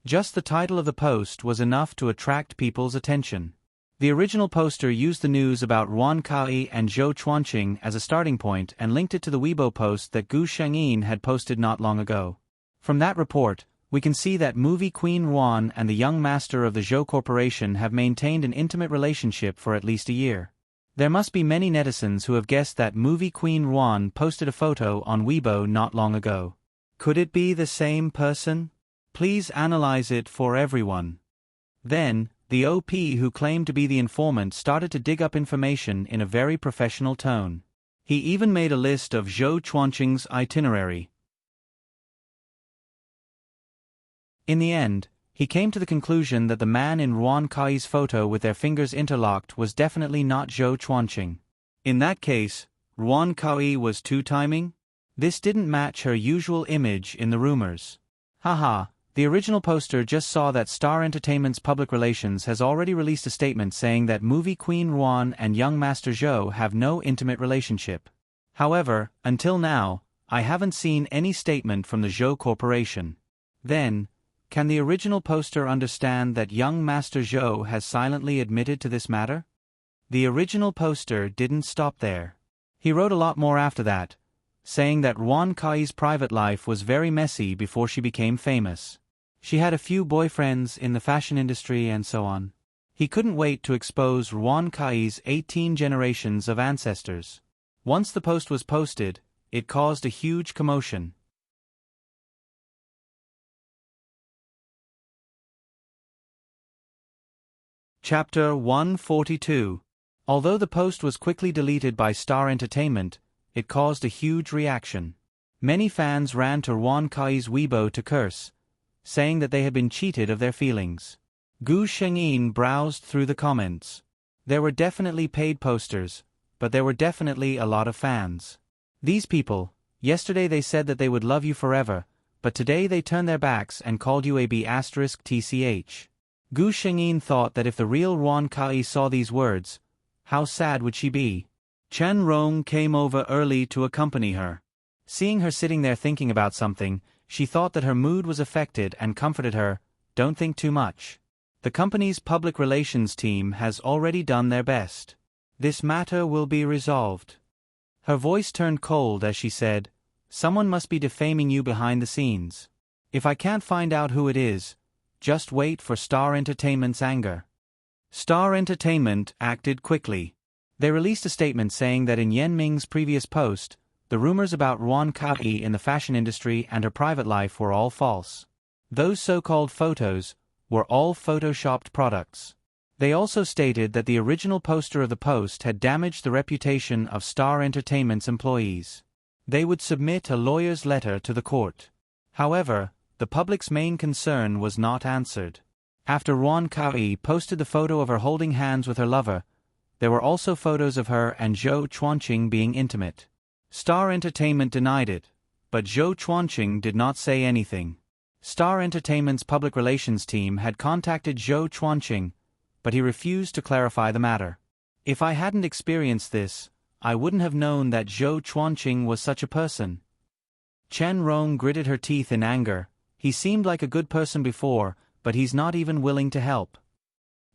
Just the title of the post was enough to attract people's attention. The original poster used the news about Ruan Kai and Zhou Chuanqing as a starting point and linked it to the Weibo post that Gu Shengyin had posted not long ago. From that report, we can see that movie queen Heroine and the young master of the Zhou Corporation have maintained an intimate relationship for at least a year. There must be many netizens who have guessed that movie queen Heroine posted a photo on Weibo not long ago. Could it be the same person? Please analyze it for everyone. Then, the OP who claimed to be the informant started to dig up information in a very professional tone. He even made a list of Zhou Chuanqing's itinerary. In the end, he came to the conclusion that the man in Ruan Kai's photo with their fingers interlocked was definitely not Zhou Chuanqing. In that case, Ruan Kai was two-timing? This didn't match her usual image in the rumors. Haha, the original poster just saw that Star Entertainment's public relations has already released a statement saying that movie queen Heroine and young master Zhou have no intimate relationship. However, until now, I haven't seen any statement from the Zhou Corporation. Then, can the original poster understand that young master Zhou has silently admitted to this matter? The original poster didn't stop there. He wrote a lot more after that, saying that Ruan Kai's private life was very messy before she became famous. She had a few boyfriends in the fashion industry and so on. He couldn't wait to expose Ruan Kai's 18 generations of ancestors. Once the post was posted, it caused a huge commotion. Chapter 142. Although the post was quickly deleted by Star Entertainment, it caused a huge reaction. Many fans ran to Ruan Kai's Weibo to curse, saying that they had been cheated of their feelings. Gu Shengyin browsed through the comments. There were definitely paid posters, but there were definitely a lot of fans. These people, yesterday they said that they would love you forever, but today they turned their backs and called you a B***TCH. Gu Shengyin thought that if the real Ruan Kai saw these words, how sad would she be? Chen Rong came over early to accompany her. Seeing her sitting there thinking about something, she thought that her mood was affected and comforted her, "Don't think too much. The company's public relations team has already done their best. This matter will be resolved." Her voice turned cold as she said, "Someone must be defaming you behind the scenes. If I can't find out who it is, just wait for Star Entertainment's anger." Star Entertainment acted quickly. They released a statement saying that in Yan Ming's previous post, the rumors about Ruan Kai in the fashion industry and her private life were all false. Those so-called photos were all photoshopped products. They also stated that the original poster of the post had damaged the reputation of Star Entertainment's employees. They would submit a lawyer's letter to the court. However, the public's main concern was not answered. After Ruan Kai posted the photo of her holding hands with her lover, there were also photos of her and Zhou Chuanqing being intimate. Star Entertainment denied it, but Zhou Chuanqing did not say anything. Star Entertainment's public relations team had contacted Zhou Chuanqing, but he refused to clarify the matter. "If I hadn't experienced this, I wouldn't have known that Zhou Chuanqing was such a person." Chen Rong gritted her teeth in anger. He seemed like a good person before, but he's not even willing to help.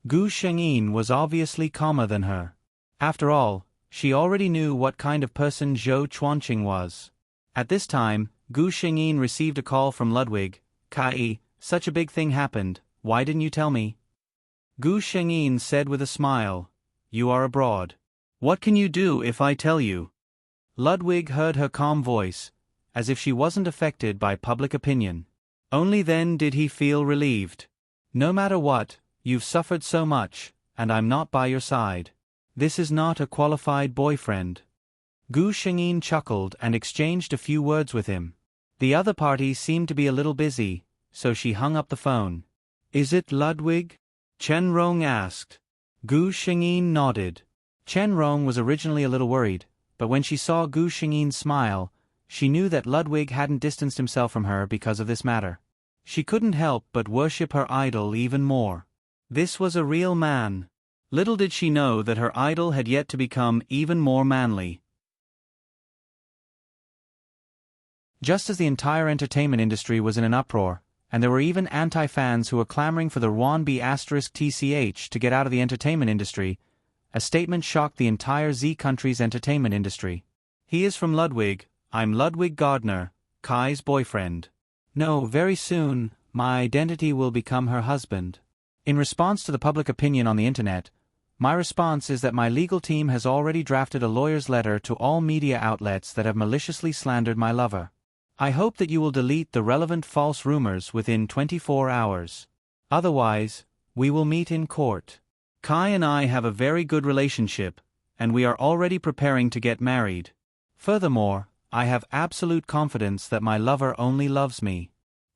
Gu Shengyin was obviously calmer than her. After all, she already knew what kind of person Zhou Chuanqing was. At this time, Gu Shengyin received a call from Ludwig. "Kai, such a big thing happened, why didn't you tell me?" Gu Shengyin said with a smile, "You are abroad. What can you do if I tell you?" Ludwig heard her calm voice, as if she wasn't affected by public opinion. Only then did he feel relieved. "No matter what, you've suffered so much, and I'm not by your side. This is not a qualified boyfriend." Gu Shengyin chuckled and exchanged a few words with him. The other party seemed to be a little busy, so she hung up the phone. "Is it Ludwig?" Chen Rong asked. Gu Shengyin nodded. Chen Rong was originally a little worried, but when she saw Gu Shengyin's smile, she knew that Ludwig hadn't distanced himself from her because of this matter. She couldn't help but worship her idol even more. This was a real man. Little did she know that her idol had yet to become even more manly. Just as the entire entertainment industry was in an uproar, and there were even anti-fans who were clamoring for the Ruan B***TCH to get out of the entertainment industry, a statement shocked the entire Z country's entertainment industry. "He is from Ludwig. I'm Ludwig Gardner, Kai's boyfriend. No, very soon, my identity will become her husband. In response to the public opinion on the internet, my response is that my legal team has already drafted a lawyer's letter to all media outlets that have maliciously slandered my lover. I hope that you will delete the relevant false rumors within 24 hours. Otherwise, we will meet in court. Kai and I have a very good relationship, and we are already preparing to get married. Furthermore, I have absolute confidence that my lover only loves me.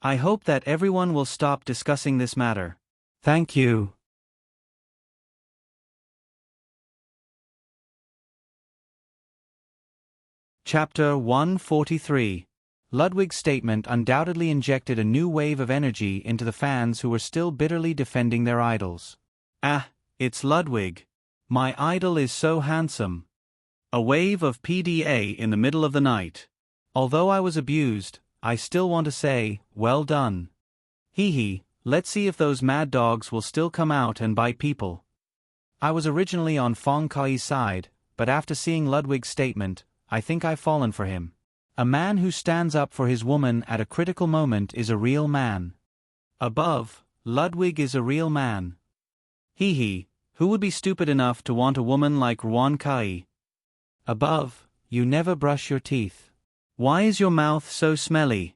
I hope that everyone will stop discussing this matter. Thank you. Chapter 143. Ludwig's statement undoubtedly injected a new wave of energy into the fans who were still bitterly defending their idols. Ah, it's Ludwig. My idol is so handsome. A wave of PDA in the middle of the night. Although I was abused, I still want to say, well done. Hee hee, let's see if those mad dogs will still come out and bite people. I was originally on Fong Kai's side, but after seeing Ludwig's statement, I think I've fallen for him. A man who stands up for his woman at a critical moment is a real man. Above, Ludwig is a real man. Hee hee, who would be stupid enough to want a woman like Heroine Kai? Above, you never brush your teeth. Why is your mouth so smelly?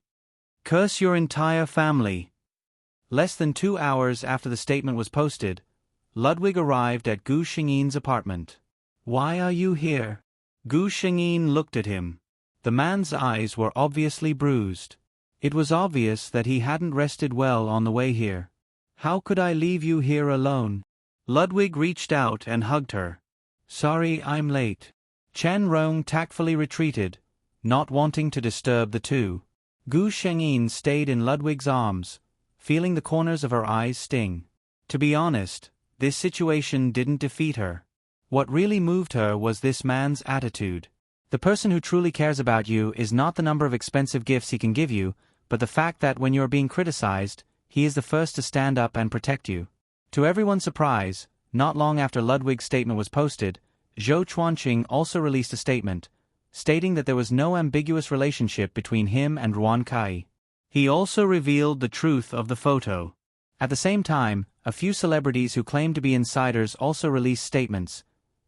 Curse your entire family. Less than 2 hours after the statement was posted, Ludwig arrived at Gu Xingyin's apartment. Why are you here? Gu Xingyin looked at him. The man's eyes were obviously bruised. It was obvious that he hadn't rested well on the way here. How could I leave you here alone? Ludwig reached out and hugged her. Sorry I'm late. Chen Rong tactfully retreated, not wanting to disturb the two. Gu Xingyin stayed in Ludwig's arms, feeling the corners of her eyes sting. To be honest, this situation didn't defeat her. What really moved her was this man's attitude. The person who truly cares about you is not the number of expensive gifts he can give you, but the fact that when you are being criticized, he is the first to stand up and protect you. To everyone's surprise, not long after Ludwig's statement was posted, Zhou Chuanqing also released a statement, stating that there was no ambiguous relationship between him and Heroine Kai. He also revealed the truth of the photo. At the same time, a few celebrities who claimed to be insiders also released statements,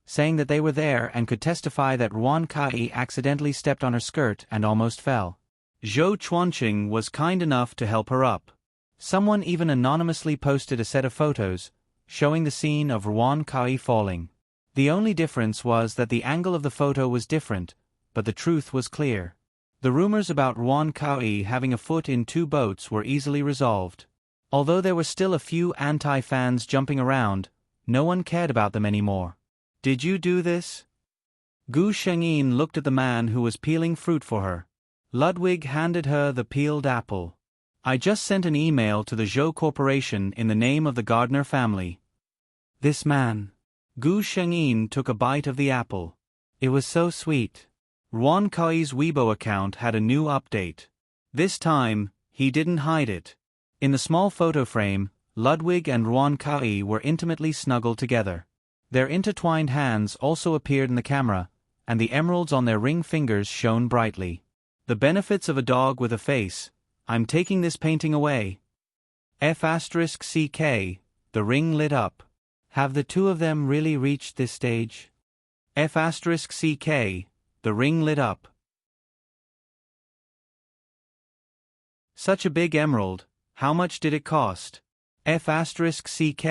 saying that they were there and could testify that Heroine Kai accidentally stepped on her skirt and almost fell. Zhou Chuanqing was kind enough to help her up. Someone even anonymously posted a set of photos, showing the scene of Heroine Kai falling. The only difference was that the angle of the photo was different, but the truth was clear. The rumors about Heroine Kai having a foot in 2 boats were easily resolved. Although there were still a few anti-fans jumping around, no one cared about them anymore. Did you do this? Gu Shengyin looked at the man who was peeling fruit for her. Ludwig handed her the peeled apple. I just sent an email to the Zhou Corporation in the name of the Gardner family. This man. Gu Shengyin took a bite of the apple. It was so sweet. Heroine Kai's Weibo account had a new update. This time, he didn't hide it. In the small photo frame, Ludwig and Heroine Kai were intimately snuggled together. Their intertwined hands also appeared in the camera, and the emeralds on their ring fingers shone brightly. The benefits of a dog with a face. I'm taking this painting away. F***CK, the ring lit up. Have the two of them really reached this stage? F***CK, the ring lit up. Such a big emerald, how much did it cost? F***CK,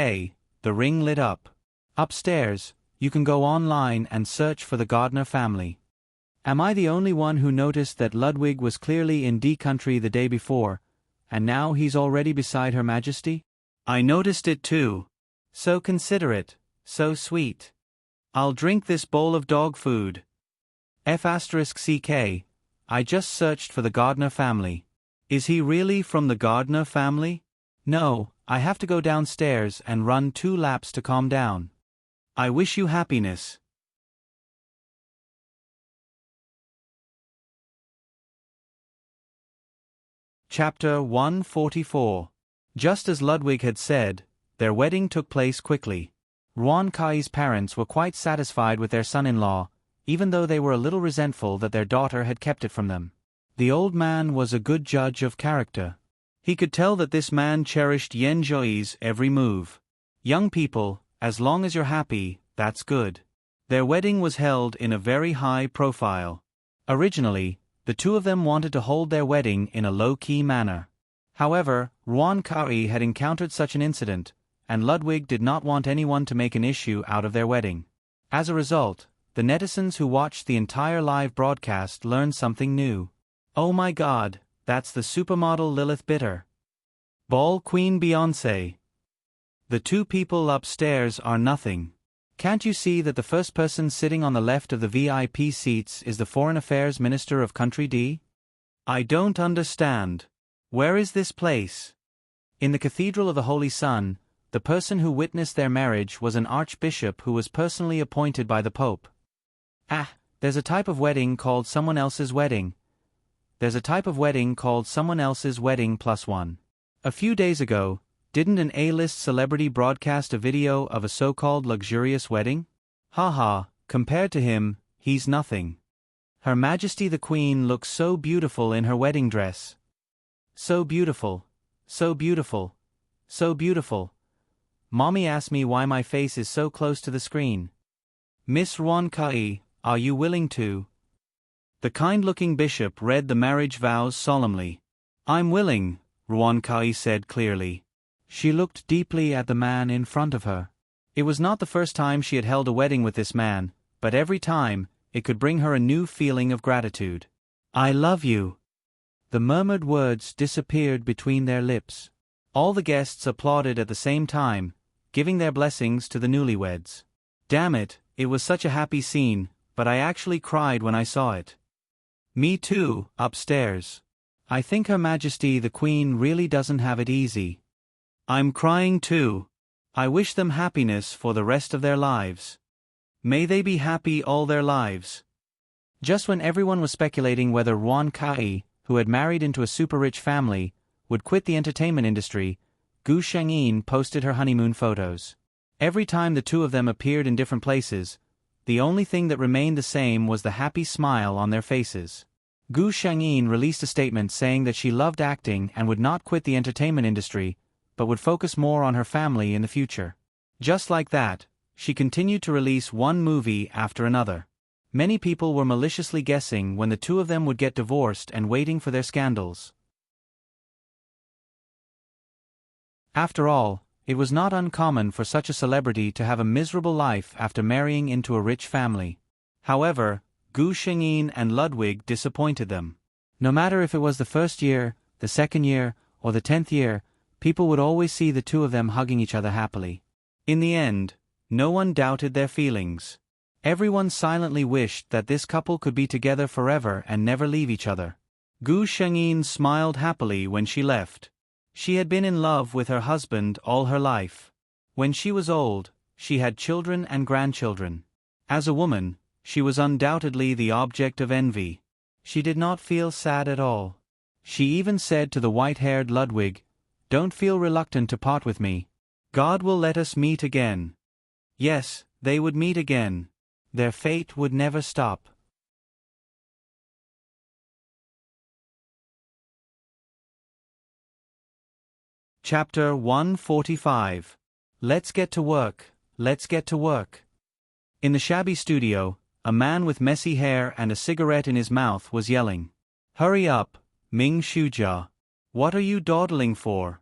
the ring lit up. Upstairs, you can go online and search for the Gardner family. Am I the only one who noticed that Ludwig was clearly in D country the day before, and now he's already beside Her Majesty? I noticed it too. So considerate, so sweet. I'll drink this bowl of dog food. F***CK, I just searched for the Gardner family. Is he really from the Gardner family? No, I have to go downstairs and run 2 laps to calm down. I wish you happiness. Chapter 144. Just as Ludwig had said, their wedding took place quickly. Heroine Kai's parents were quite satisfied with their son-in-law, even though they were a little resentful that their daughter had kept it from them. The old man was a good judge of character. He could tell that this man cherished Yen Zhui's every move. Young people, as long as you're happy, that's good. Their wedding was held in a very high profile. Originally, the two of them wanted to hold their wedding in a low-key manner. However, Ruan Kai had encountered such an incident, and Ludwig did not want anyone to make an issue out of their wedding. As a result, the netizens who watched the entire live broadcast learned something new. Oh my god, that's the supermodel Lilith Bitter. Ball Queen Beyoncé. The two people upstairs are nothing. Can't you see that the first person sitting on the left of the VIP seats is the Foreign Affairs Minister of Country D? I don't understand. Where is this place? In the Cathedral of the Holy Sun, the person who witnessed their marriage was an archbishop who was personally appointed by the Pope. There's a type of wedding called someone else's wedding. There's a type of wedding called someone else's wedding +1. A few days ago, didn't an A-list celebrity broadcast a video of a so-called luxurious wedding? Haha, compared to him, he's nothing. Her Majesty the Queen looks so beautiful in her wedding dress. So beautiful, so beautiful, so beautiful. Mommy asked me why my face is so close to the screen. Miss Ruan Kai, are you willing to? The kind-looking bishop read the marriage vows solemnly. I'm willing, Ruan Kai said clearly. She looked deeply at the man in front of her. It was not the first time she had held a wedding with this man, but every time, it could bring her a new feeling of gratitude. I love you. The murmured words disappeared between their lips. All the guests applauded at the same time, giving their blessings to the newlyweds. Damn it, it was such a happy scene, but I actually cried when I saw it. Me too, upstairs. I think Her Majesty the Queen really doesn't have it easy. I'm crying too. I wish them happiness for the rest of their lives. May they be happy all their lives. Just when everyone was speculating whether Ruan Kai, who had married into a super-rich family, would quit the entertainment industry, Gu Shengyin posted her honeymoon photos. Every time the two of them appeared in different places, the only thing that remained the same was the happy smile on their faces. Gu Shengyin released a statement saying that she loved acting and would not quit the entertainment industry, but would focus more on her family in the future. Just like that, she continued to release one movie after another. Many people were maliciously guessing when the two of them would get divorced and waiting for their scandals. After all, it was not uncommon for such a celebrity to have a miserable life after marrying into a rich family. However, Gu Shengyin and Ludwig disappointed them. No matter if it was the first year, the second year, or the 10th year, people would always see the two of them hugging each other happily. In the end, no one doubted their feelings. Everyone silently wished that this couple could be together forever and never leave each other. Gu Shengyin smiled happily when she left. She had been in love with her husband all her life. When she was old, she had children and grandchildren. As a woman, she was undoubtedly the object of envy. She did not feel sad at all. She even said to the white-haired Ludwig, "Don't feel reluctant to part with me. God will let us meet again." Yes, they would meet again. Their fate would never stop. Chapter 145. Let's get to work, let's get to work. In the shabby studio, a man with messy hair and a cigarette in his mouth was yelling, "Hurry up, Ming Shujia. What are you dawdling for?"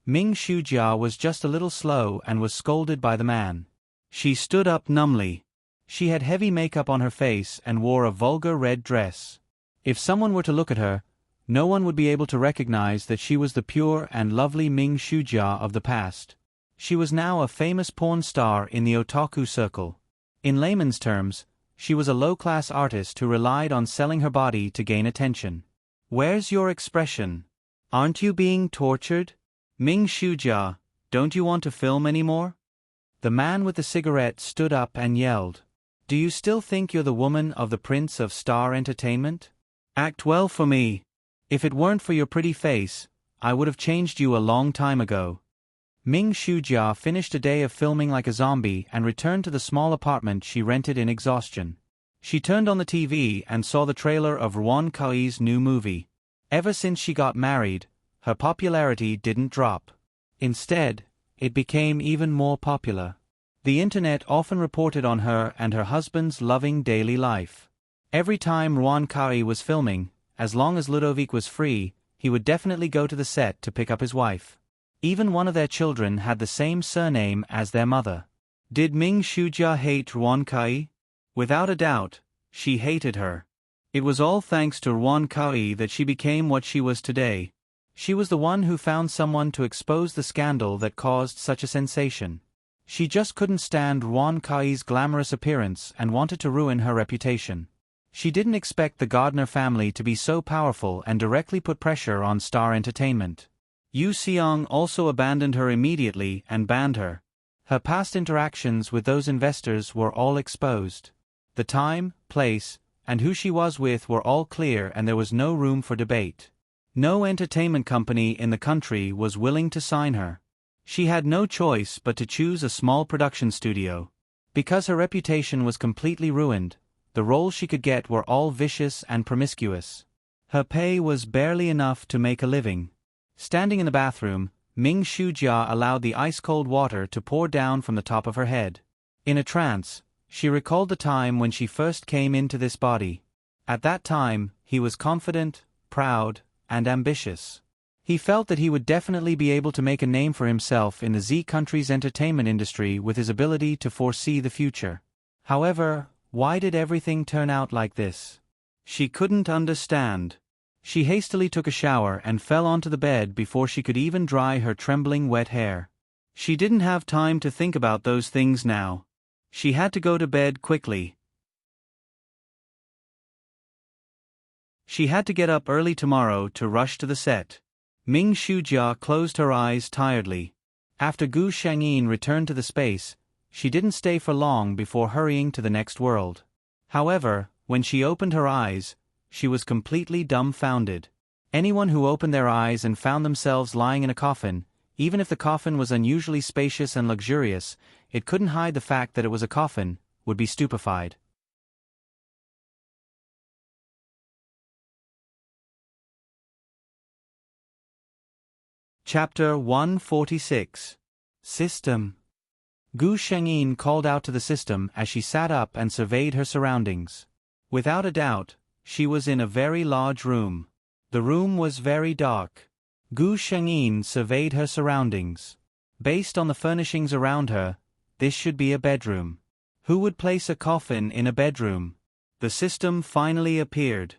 Ming Shujia was just a little slow and was scolded by the man. She stood up numbly. She had heavy makeup on her face and wore a vulgar red dress. If someone were to look at her, no one would be able to recognize that she was the pure and lovely Ming Shujia of the past. She was now a famous porn star in the otaku circle. In layman's terms, she was a low-class artist who relied on selling her body to gain attention. Where's your expression? Aren't you being tortured? Ming Shujia, don't you want to film anymore? The man with the cigarette stood up and yelled, "Do you still think you're the woman of the Prince of Star Entertainment? Act well for me. If it weren't for your pretty face, I would have changed you a long time ago." Ming Shujia finished a day of filming like a zombie and returned to the small apartment she rented in exhaustion. She turned on the TV and saw the trailer of Ruan Kai's new movie. Ever since she got married, her popularity didn't drop. Instead, it became even more popular. The internet often reported on her and her husband's loving daily life. Every time Ruan Kai was filming, as long as Ludovic was free, he would definitely go to the set to pick up his wife. Even one of their children had the same surname as their mother. Did Ming Shujia hate Ruan Kai? Without a doubt, she hated her. It was all thanks to Ruan Kai that she became what she was today. She was the one who found someone to expose the scandal that caused such a sensation. She just couldn't stand Ruan Kai's glamorous appearance and wanted to ruin her reputation. She didn't expect the Gardner family to be so powerful and directly put pressure on Star Entertainment. Yu Xiong also abandoned her immediately and banned her. Her past interactions with those investors were all exposed. The time, place, and who she was with were all clear, and there was no room for debate. No entertainment company in the country was willing to sign her. She had no choice but to choose a small production studio. Because her reputation was completely ruined, the roles she could get were all vicious and promiscuous. Her pay was barely enough to make a living. Standing in the bathroom, Ming Shujia allowed the ice-cold water to pour down from the top of her head. In a trance, she recalled the time when she first came into this body. At that time, he was confident, proud, and ambitious. He felt that he would definitely be able to make a name for himself in the Z country's entertainment industry with his ability to foresee the future. However, why did everything turn out like this? She couldn't understand. She hastily took a shower and fell onto the bed before she could even dry her trembling wet hair. She didn't have time to think about those things now. She had to go to bed quickly. She had to get up early tomorrow to rush to the set. Ming Shujia closed her eyes tiredly. After Gu Shangyin returned to the space, she didn't stay for long before hurrying to the next world. However, when she opened her eyes, she was completely dumbfounded. Anyone who opened their eyes and found themselves lying in a coffin, even if the coffin was unusually spacious and luxurious, it couldn't hide the fact that it was a coffin, would be stupefied. Chapter 146. System. Gu Shengyin called out to the system as she sat up and surveyed her surroundings. Without a doubt, she was in a very large room. The room was very dark. Gu Shengyin surveyed her surroundings. Based on the furnishings around her, this should be a bedroom. Who would place a coffin in a bedroom? The system finally appeared.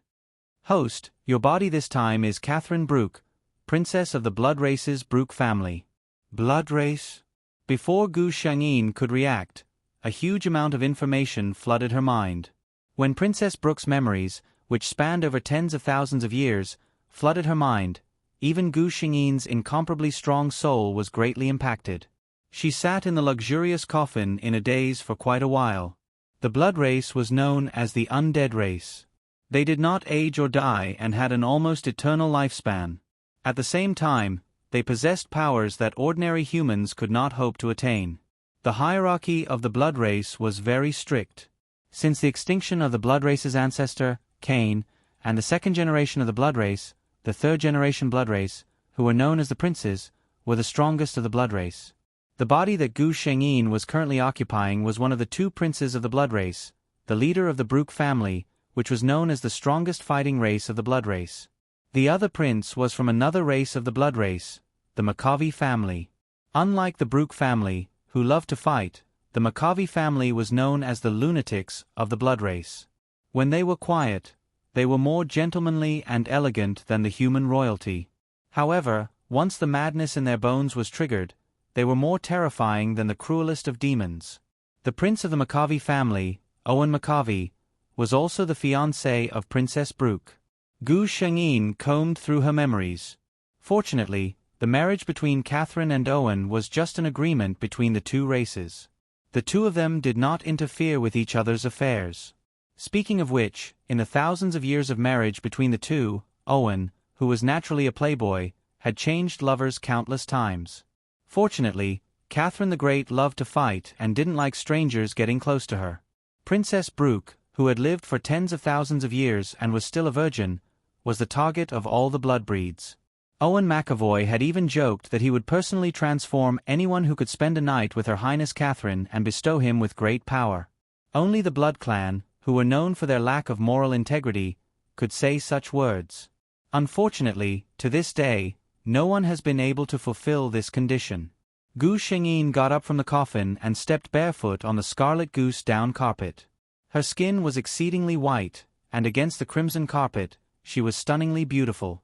Host, your body this time is Catherine Brooke, Princess of the Blood Race's Brooke family. Blood Race? Before Gu Shangyin could react, a huge amount of information flooded her mind. When Princess Brooke's memories, which spanned over tens of thousands of years, flooded her mind, even Gu Shangyin's incomparably strong soul was greatly impacted. She sat in the luxurious coffin in a daze for quite a while. The Blood Race was known as the Undead Race. They did not age or die and had an almost eternal lifespan. At the same time, they possessed powers that ordinary humans could not hope to attain. The hierarchy of the Blood Race was very strict. Since the extinction of the Blood Race's ancestor, Cain, and the second generation of the Blood Race, the third generation Blood Race, who were known as the Princes, were the strongest of the Blood Race. The body that Gu Shengyin was currently occupying was one of the two princes of the Blood Race, the leader of the Brooke family, which was known as the strongest fighting race of the Blood Race. The other prince was from another race of the Blood Race, the Makavi family. Unlike the Brooke family, who loved to fight, the Makavi family was known as the lunatics of the Blood Race. When they were quiet, they were more gentlemanly and elegant than the human royalty. However, once the madness in their bones was triggered, they were more terrifying than the cruelest of demons. The prince of the Makavi family, Owen Makavi, was also the fiancé of Princess Brooke. Gu Shengyin combed through her memories. Fortunately, the marriage between Catherine and Owen was just an agreement between the two races. The two of them did not interfere with each other's affairs. Speaking of which, in the thousands of years of marriage between the two, Owen, who was naturally a playboy, had changed lovers countless times. Fortunately, Catherine the Great loved to fight and didn't like strangers getting close to her. Princess Brooke, who had lived for tens of thousands of years and was still a virgin, was the target of all the blood breeds. Owen McAvoy had even joked that he would personally transform anyone who could spend a night with Her Highness Catherine and bestow him with great power. Only the Blood Clan, who were known for their lack of moral integrity, could say such words. Unfortunately, to this day, no one has been able to fulfill this condition. Gu Shengyin got up from the coffin and stepped barefoot on the scarlet goose down carpet. Her skin was exceedingly white, and against the crimson carpet, she was stunningly beautiful.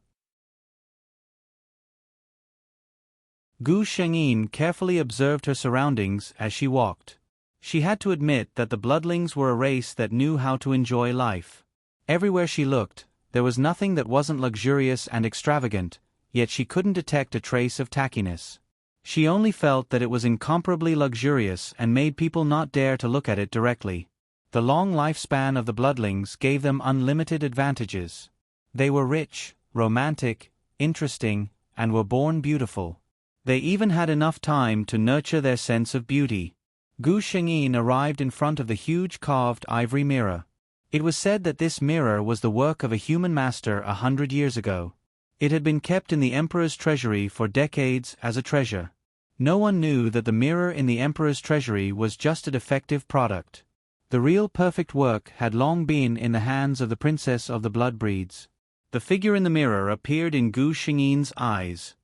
Gu Shengyin carefully observed her surroundings as she walked. She had to admit that the bloodlings were a race that knew how to enjoy life. Everywhere she looked, there was nothing that wasn't luxurious and extravagant, yet she couldn't detect a trace of tackiness. She only felt that it was incomparably luxurious and made people not dare to look at it directly. The long lifespan of the bloodlings gave them unlimited advantages. They were rich, romantic, interesting, and were born beautiful. They even had enough time to nurture their sense of beauty. Gu Shengyin arrived in front of the huge carved ivory mirror. It was said that this mirror was the work of a human master 100 years ago. It had been kept in the emperor's treasury for decades as a treasure. No one knew that the mirror in the emperor's treasury was just a defective product. The real perfect work had long been in the hands of the princess of the blood breeds. The figure in the mirror appeared in Gu Shengyin's eyes.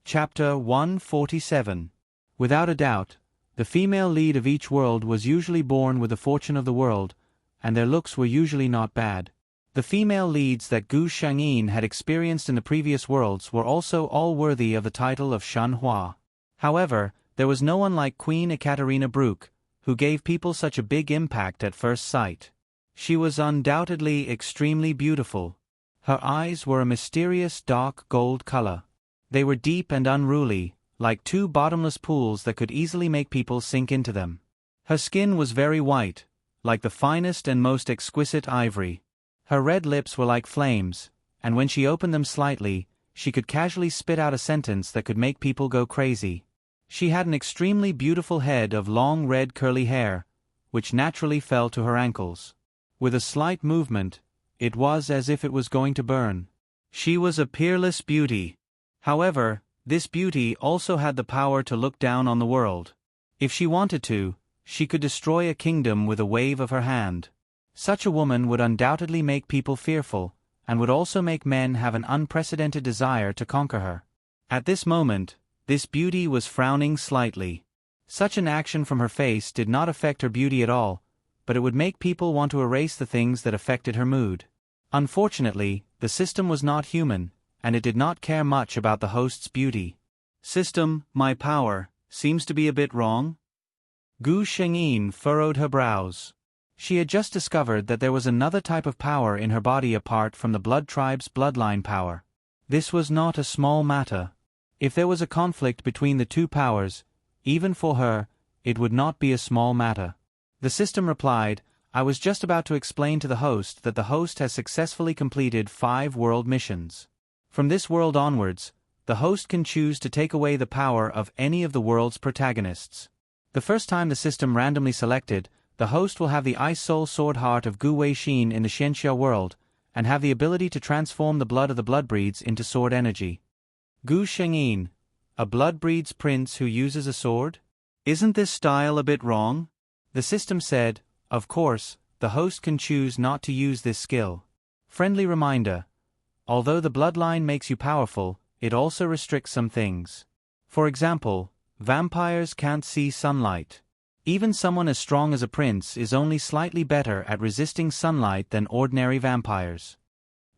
Chapter 147. Without a doubt, the female lead of each world was usually born with the fortune of the world, and their looks were usually not bad. The female leads that Gu Shengyin had experienced in the previous worlds were also all worthy of the title of Shan Hua. However, there was no one like Queen Ekaterina Brooke, who gave people such a big impact at first sight. She was undoubtedly extremely beautiful. Her eyes were a mysterious dark gold color. They were deep and unruly, like two bottomless pools that could easily make people sink into them. Her skin was very white, like the finest and most exquisite ivory. Her red lips were like flames, and when she opened them slightly, she could casually spit out a sentence that could make people go crazy. She had an extremely beautiful head of long red curly hair, which naturally fell to her ankles. With a slight movement, it was as if it was going to burn. She was a peerless beauty. However, this beauty also had the power to look down on the world. If she wanted to, she could destroy a kingdom with a wave of her hand. Such a woman would undoubtedly make people fearful, and would also make men have an unprecedented desire to conquer her. At this moment, this beauty was frowning slightly. Such an action from her face did not affect her beauty at all, but it would make people want to erase the things that affected her mood. Unfortunately, the system was not human, and it did not care much about the host's beauty. System, my power, seems to be a bit wrong? Gu Shengyin furrowed her brows. She had just discovered that there was another type of power in her body apart from the blood tribe's bloodline power. This was not a small matter. If there was a conflict between the two powers, even for her, it would not be a small matter. The system replied, I was just about to explain to the host that the host has successfully completed 5 world missions. From this world onwards, the host can choose to take away the power of any of the world's protagonists. The first time the system randomly selected, the host will have the Ice Soul Sword Heart of Gu Weixin in the Xianxia world, and have the ability to transform the blood of the bloodbreeds into sword energy. Gu Shengyin, a bloodbreed's prince who uses a sword? Isn't this style a bit wrong? The system said, of course, the host can choose not to use this skill. Friendly reminder. Although the bloodline makes you powerful, it also restricts some things. For example, vampires can't see sunlight. Even someone as strong as a prince is only slightly better at resisting sunlight than ordinary vampires.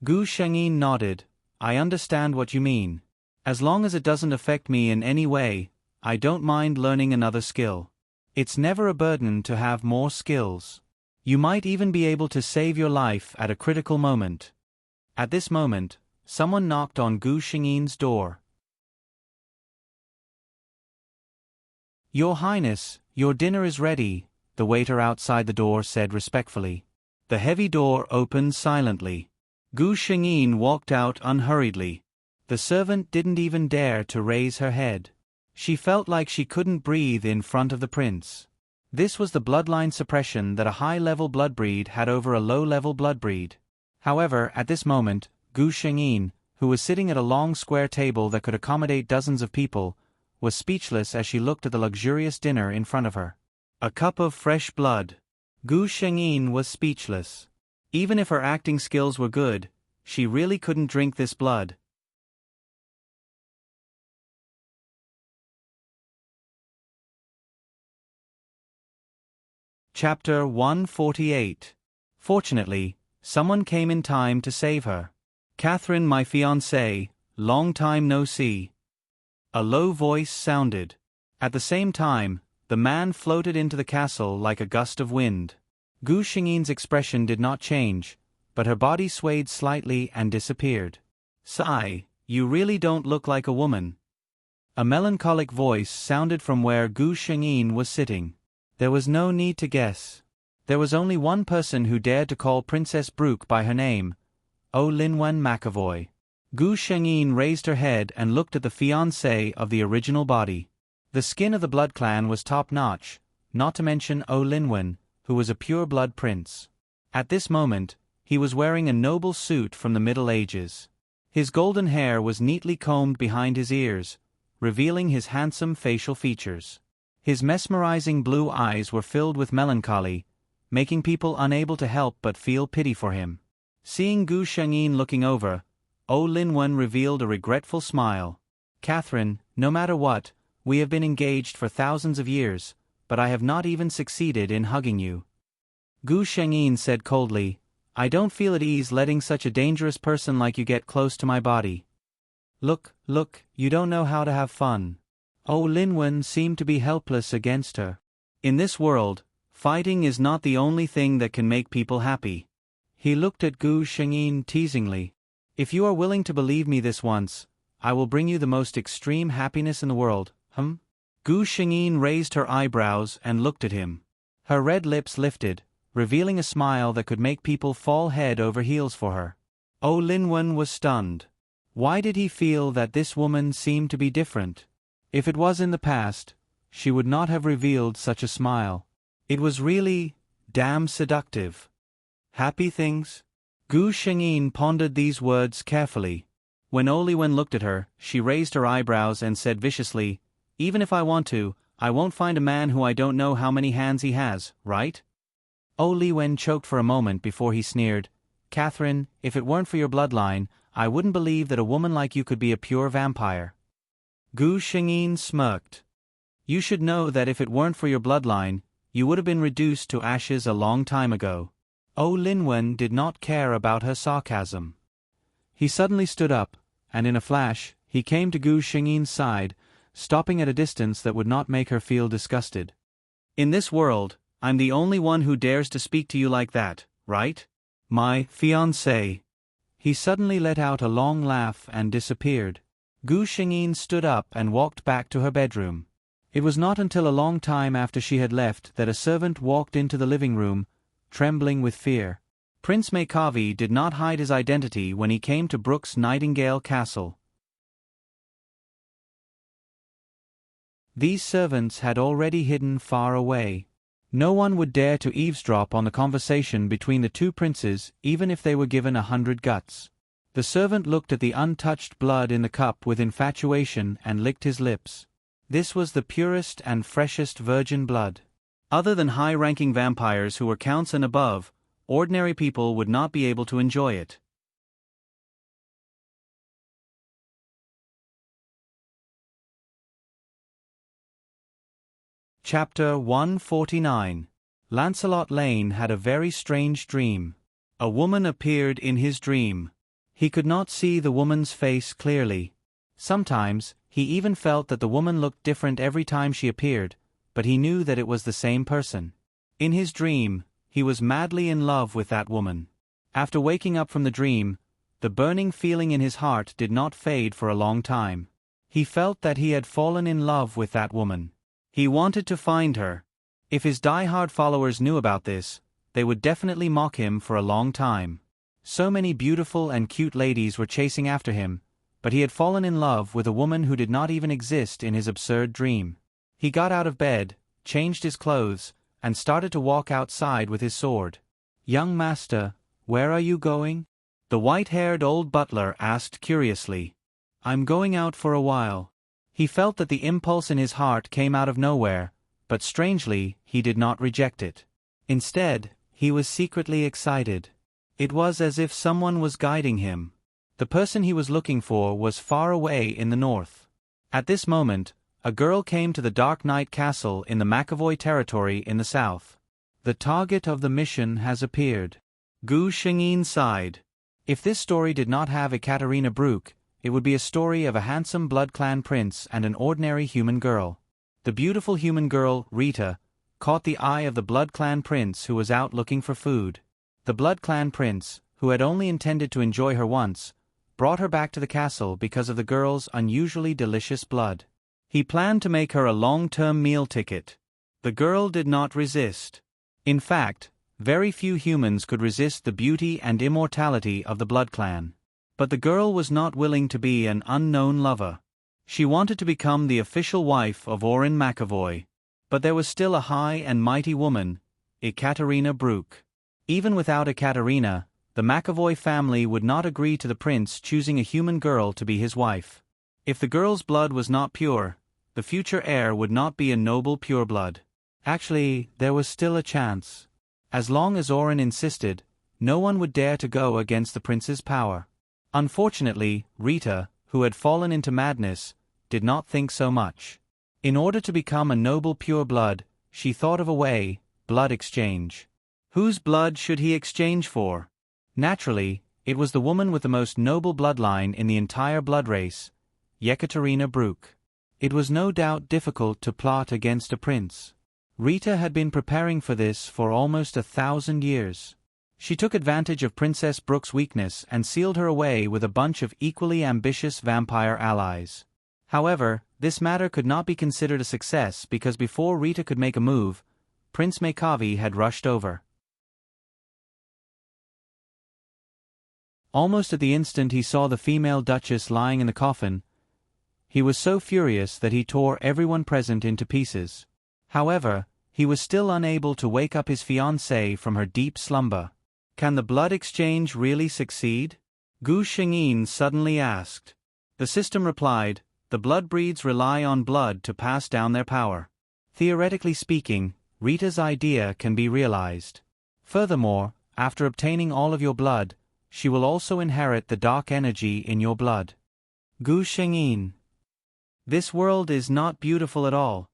Gu Shengyin nodded. I understand what you mean. As long as it doesn't affect me in any way, I don't mind learning another skill. It's never a burden to have more skills. You might even be able to save your life at a critical moment. At this moment, someone knocked on Gu Shengyin's door. Your Highness, your dinner is ready, the waiter outside the door said respectfully. The heavy door opened silently. Gu Shengyin walked out unhurriedly. The servant didn't even dare to raise her head. She felt like she couldn't breathe in front of the prince. This was the bloodline suppression that a high-level blood breed had over a low-level blood breed. However, at this moment, Gu Shengyin, who was sitting at a long square table that could accommodate dozens of people, was speechless as she looked at the luxurious dinner in front of her. A cup of fresh blood. Gu Shengyin was speechless. Even if her acting skills were good, she really couldn't drink this blood. Chapter 148. Fortunately, someone came in time to save her. "Catherine, my fiancée, long time no see." A low voice sounded. At the same time, the man floated into the castle like a gust of wind. Gu Shengyin's expression did not change, but her body swayed slightly and disappeared. "Sigh, you really don't look like a woman." A melancholic voice sounded from where Gu Shengyin was sitting. There was no need to guess. There was only one person who dared to call Princess Brooke by her name, O Linwen McAvoy. Gu Shengyin raised her head and looked at the fiancée of the original body. The skin of the blood clan was top-notch, not to mention O Linwen, who was a pure-blood prince. At this moment, he was wearing a noble suit from the Middle Ages. His golden hair was neatly combed behind his ears, revealing his handsome facial features. His mesmerizing blue eyes were filled with melancholy, making people unable to help but feel pity for him. Seeing Gu Shengyin looking over, O Linwen revealed a regretful smile. "Catherine, no matter what, we have been engaged for thousands of years, but I have not even succeeded in hugging you." Gu Shengyin said coldly, "I don't feel at ease letting such a dangerous person like you get close to my body." Look, you don't know how to have fun." O Linwen seemed to be helpless against her. In this world, fighting is not the only thing that can make people happy. He looked at Gu Shengyin teasingly. "If you are willing to believe me this once, I will bring you the most extreme happiness in the world, Gu Shengyin raised her eyebrows and looked at him. Her red lips lifted, revealing a smile that could make people fall head over heels for her. O Linwen was stunned. Why did he feel that this woman seemed to be different? If it was in the past, she would not have revealed such a smile. It was really damn seductive. Happy things? Gu Shengyin pondered these words carefully. When O Linwen looked at her, she raised her eyebrows and said viciously, "Even if I want to, I won't find a man who I don't know how many hands he has, right?" O Linwen choked for a moment before he sneered, "Catherine, if it weren't for your bloodline, I wouldn't believe that a woman like you could be a pure vampire." Gu Shengyin smirked. "You should know that if it weren't for your bloodline, you would have been reduced to ashes a long time ago." O Linwen did not care about her sarcasm. He suddenly stood up, and in a flash, he came to Gu Shengyin's side, stopping at a distance that would not make her feel disgusted. "In this world, I'm the only one who dares to speak to you like that, right? My fiancée." He suddenly let out a long laugh and disappeared. Gu Shengyin stood up and walked back to her bedroom. It was not until a long time after she had left that a servant walked into the living room, trembling with fear. Prince Mekavi did not hide his identity when he came to Brooke's Nightingale Castle. These servants had already hidden far away. No one would dare to eavesdrop on the conversation between the two princes even if they were given 100 guts. The servant looked at the untouched blood in the cup with infatuation and licked his lips. This was the purest and freshest virgin blood. Other than high-ranking vampires who were counts and above, ordinary people would not be able to enjoy it. Chapter 149. Lancelot Lane had a very strange dream. A woman appeared in his dream. He could not see the woman's face clearly. Sometimes, he even felt that the woman looked different every time she appeared, but he knew that it was the same person. In his dream, he was madly in love with that woman. After waking up from the dream, the burning feeling in his heart did not fade for a long time. He felt that he had fallen in love with that woman. He wanted to find her. If his die-hard followers knew about this, they would definitely mock him for a long time. So many beautiful and cute ladies were chasing after him, but he had fallen in love with a woman who did not even exist in his absurd dream. He got out of bed, changed his clothes, and started to walk outside with his sword. "Young master, where are you going?" the white-haired old butler asked curiously. "I'm going out for a while." He felt that the impulse in his heart came out of nowhere, but strangely, he did not reject it. Instead, he was secretly excited. It was as if someone was guiding him. The person he was looking for was far away in the north. At this moment, a girl came to the Dark Knight Castle in the McAvoy territory in the south. "The target of the mission has appeared." Gu Shengyin sighed. If this story did not have Ekaterina Brooke, it would be a story of a handsome blood clan prince and an ordinary human girl. The beautiful human girl, Rita, caught the eye of the blood clan prince who was out looking for food. The blood clan prince, who had only intended to enjoy her once, brought her back to the castle because of the girl's unusually delicious blood. He planned to make her a long-term meal ticket. The girl did not resist. In fact, very few humans could resist the beauty and immortality of the blood clan. But the girl was not willing to be an unknown lover. She wanted to become the official wife of Oren McAvoy. But there was still a high and mighty woman, Ekaterina Brooke. Even without Ekaterina, the McAvoy family would not agree to the prince choosing a human girl to be his wife. If the girl's blood was not pure, the future heir would not be a noble pureblood. Actually, there was still a chance. As long as Oren insisted, no one would dare to go against the prince's power. Unfortunately, Rita, who had fallen into madness, did not think so much. In order to become a noble pure blood, she thought of a way: blood exchange. Whose blood should he exchange for? Naturally, it was the woman with the most noble bloodline in the entire blood race, Ekaterina Brooke. It was no doubt difficult to plot against a prince. Rita had been preparing for this for almost 1,000 years. She took advantage of Princess Brooke's weakness and sealed her away with a bunch of equally ambitious vampire allies. However, this matter could not be considered a success because before Rita could make a move, Prince Mekavi had rushed over. Almost at the instant he saw the female duchess lying in the coffin, he was so furious that he tore everyone present into pieces. However, he was still unable to wake up his fiancée from her deep slumber. Can the blood exchange really succeed? Gu Shengyin suddenly asked. The system replied, the blood breeds rely on blood to pass down their power. Theoretically speaking, Rita's idea can be realized. Furthermore, after obtaining all of your blood, she will also inherit the dark energy in your blood. Gu Shengyin. This world is not beautiful at all.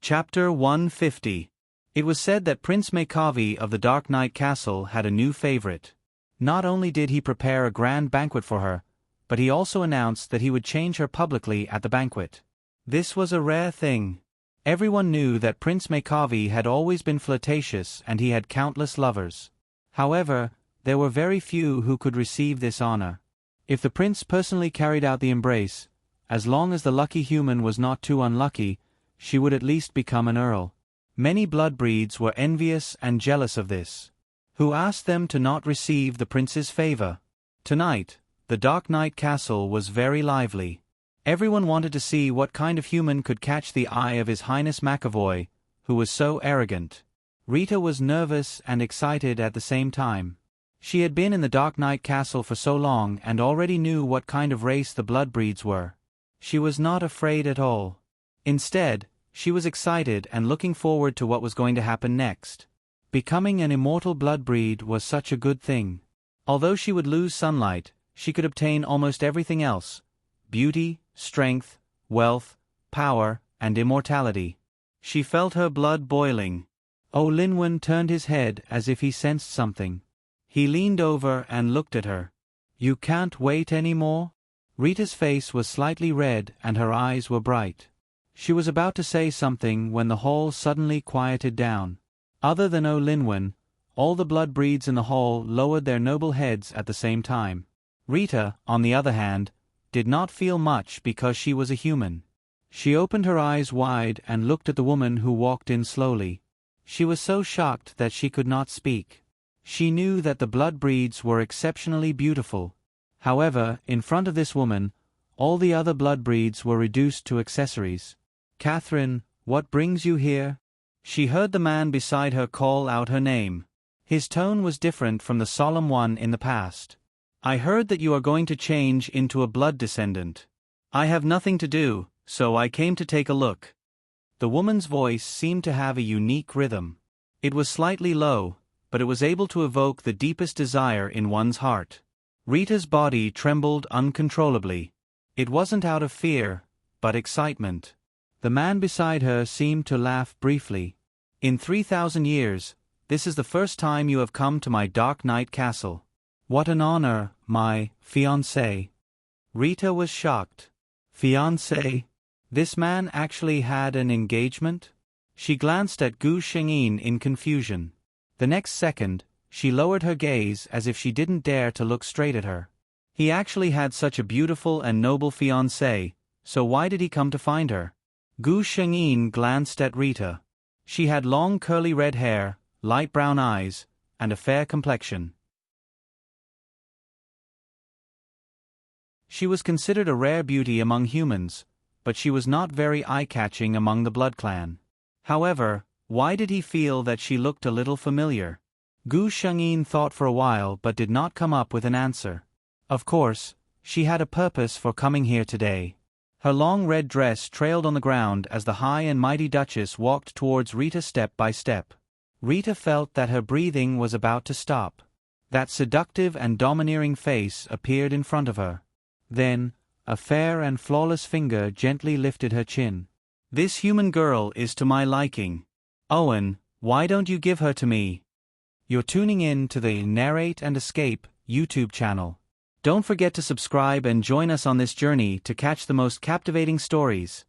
Chapter 150. It was said that Prince Mekavi of the Dark Knight Castle had a new favorite. Not only did he prepare a grand banquet for her, but he also announced that he would change her publicly at the banquet. This was a rare thing. Everyone knew that Prince Mekavi had always been flirtatious and he had countless lovers. However, there were very few who could receive this honor. If the prince personally carried out the embrace, as long as the lucky human was not too unlucky, she would at least become an earl. Many blood breeds were envious and jealous of this. Who asked them to not receive the prince's favor? Tonight, the Dark Knight Castle was very lively. Everyone wanted to see what kind of human could catch the eye of His Highness McAvoy, who was so arrogant. Rita was nervous and excited at the same time. She had been in the Dark Knight Castle for so long and already knew what kind of race the blood breeds were. She was not afraid at all. Instead, she was excited and looking forward to what was going to happen next. Becoming an immortal blood breed was such a good thing. Although she would lose sunlight, she could obtain almost everything else: beauty, strength, wealth, power, and immortality. She felt her blood boiling. O Linwen turned his head as if he sensed something. He leaned over and looked at her. You can't wait any more? Rita's face was slightly red and her eyes were bright. She was about to say something when the hall suddenly quieted down. Other than O Linwen, all the blood breeds in the hall lowered their noble heads at the same time. Rita, on the other hand, did not feel much because she was a human. She opened her eyes wide and looked at the woman who walked in slowly. She was so shocked that she could not speak. She knew that the blood breeds were exceptionally beautiful. However, in front of this woman, all the other blood breeds were reduced to accessories. "Catherine, what brings you here?" She heard the man beside her call out her name. His tone was different from the solemn one in the past. "I heard that you are going to change into a blood descendant. I have nothing to do, so I came to take a look." The woman's voice seemed to have a unique rhythm. It was slightly low, but it was able to evoke the deepest desire in one's heart. Rita's body trembled uncontrollably. It wasn't out of fear, but excitement. The man beside her seemed to laugh briefly. "In 3,000 years, this is the first time you have come to my dark night castle. What an honor, my fiancé." Rita was shocked. Fiancé? This man actually had an engagement? She glanced at Gu Shengyin in confusion. The next second, she lowered her gaze as if she didn't dare to look straight at her. He actually had such a beautiful and noble fiancée, so why did he come to find her? Gu Shengyin glanced at Rita. She had long curly red hair, light brown eyes, and a fair complexion. She was considered a rare beauty among humans, but she was not very eye-catching among the blood clan. However, why did he feel that she looked a little familiar? Gu Shengyin thought for a while but did not come up with an answer. Of course, she had a purpose for coming here today. Her long red dress trailed on the ground as the high and mighty Duchess walked towards Rita step by step. Rita felt that her breathing was about to stop. That seductive and domineering face appeared in front of her. Then, a fair and flawless finger gently lifted her chin. "This human girl is to my liking. Owen, why don't you give her to me?" You're tuning in to the Narrate and Escape YouTube channel. Don't forget to subscribe and join us on this journey to catch the most captivating stories.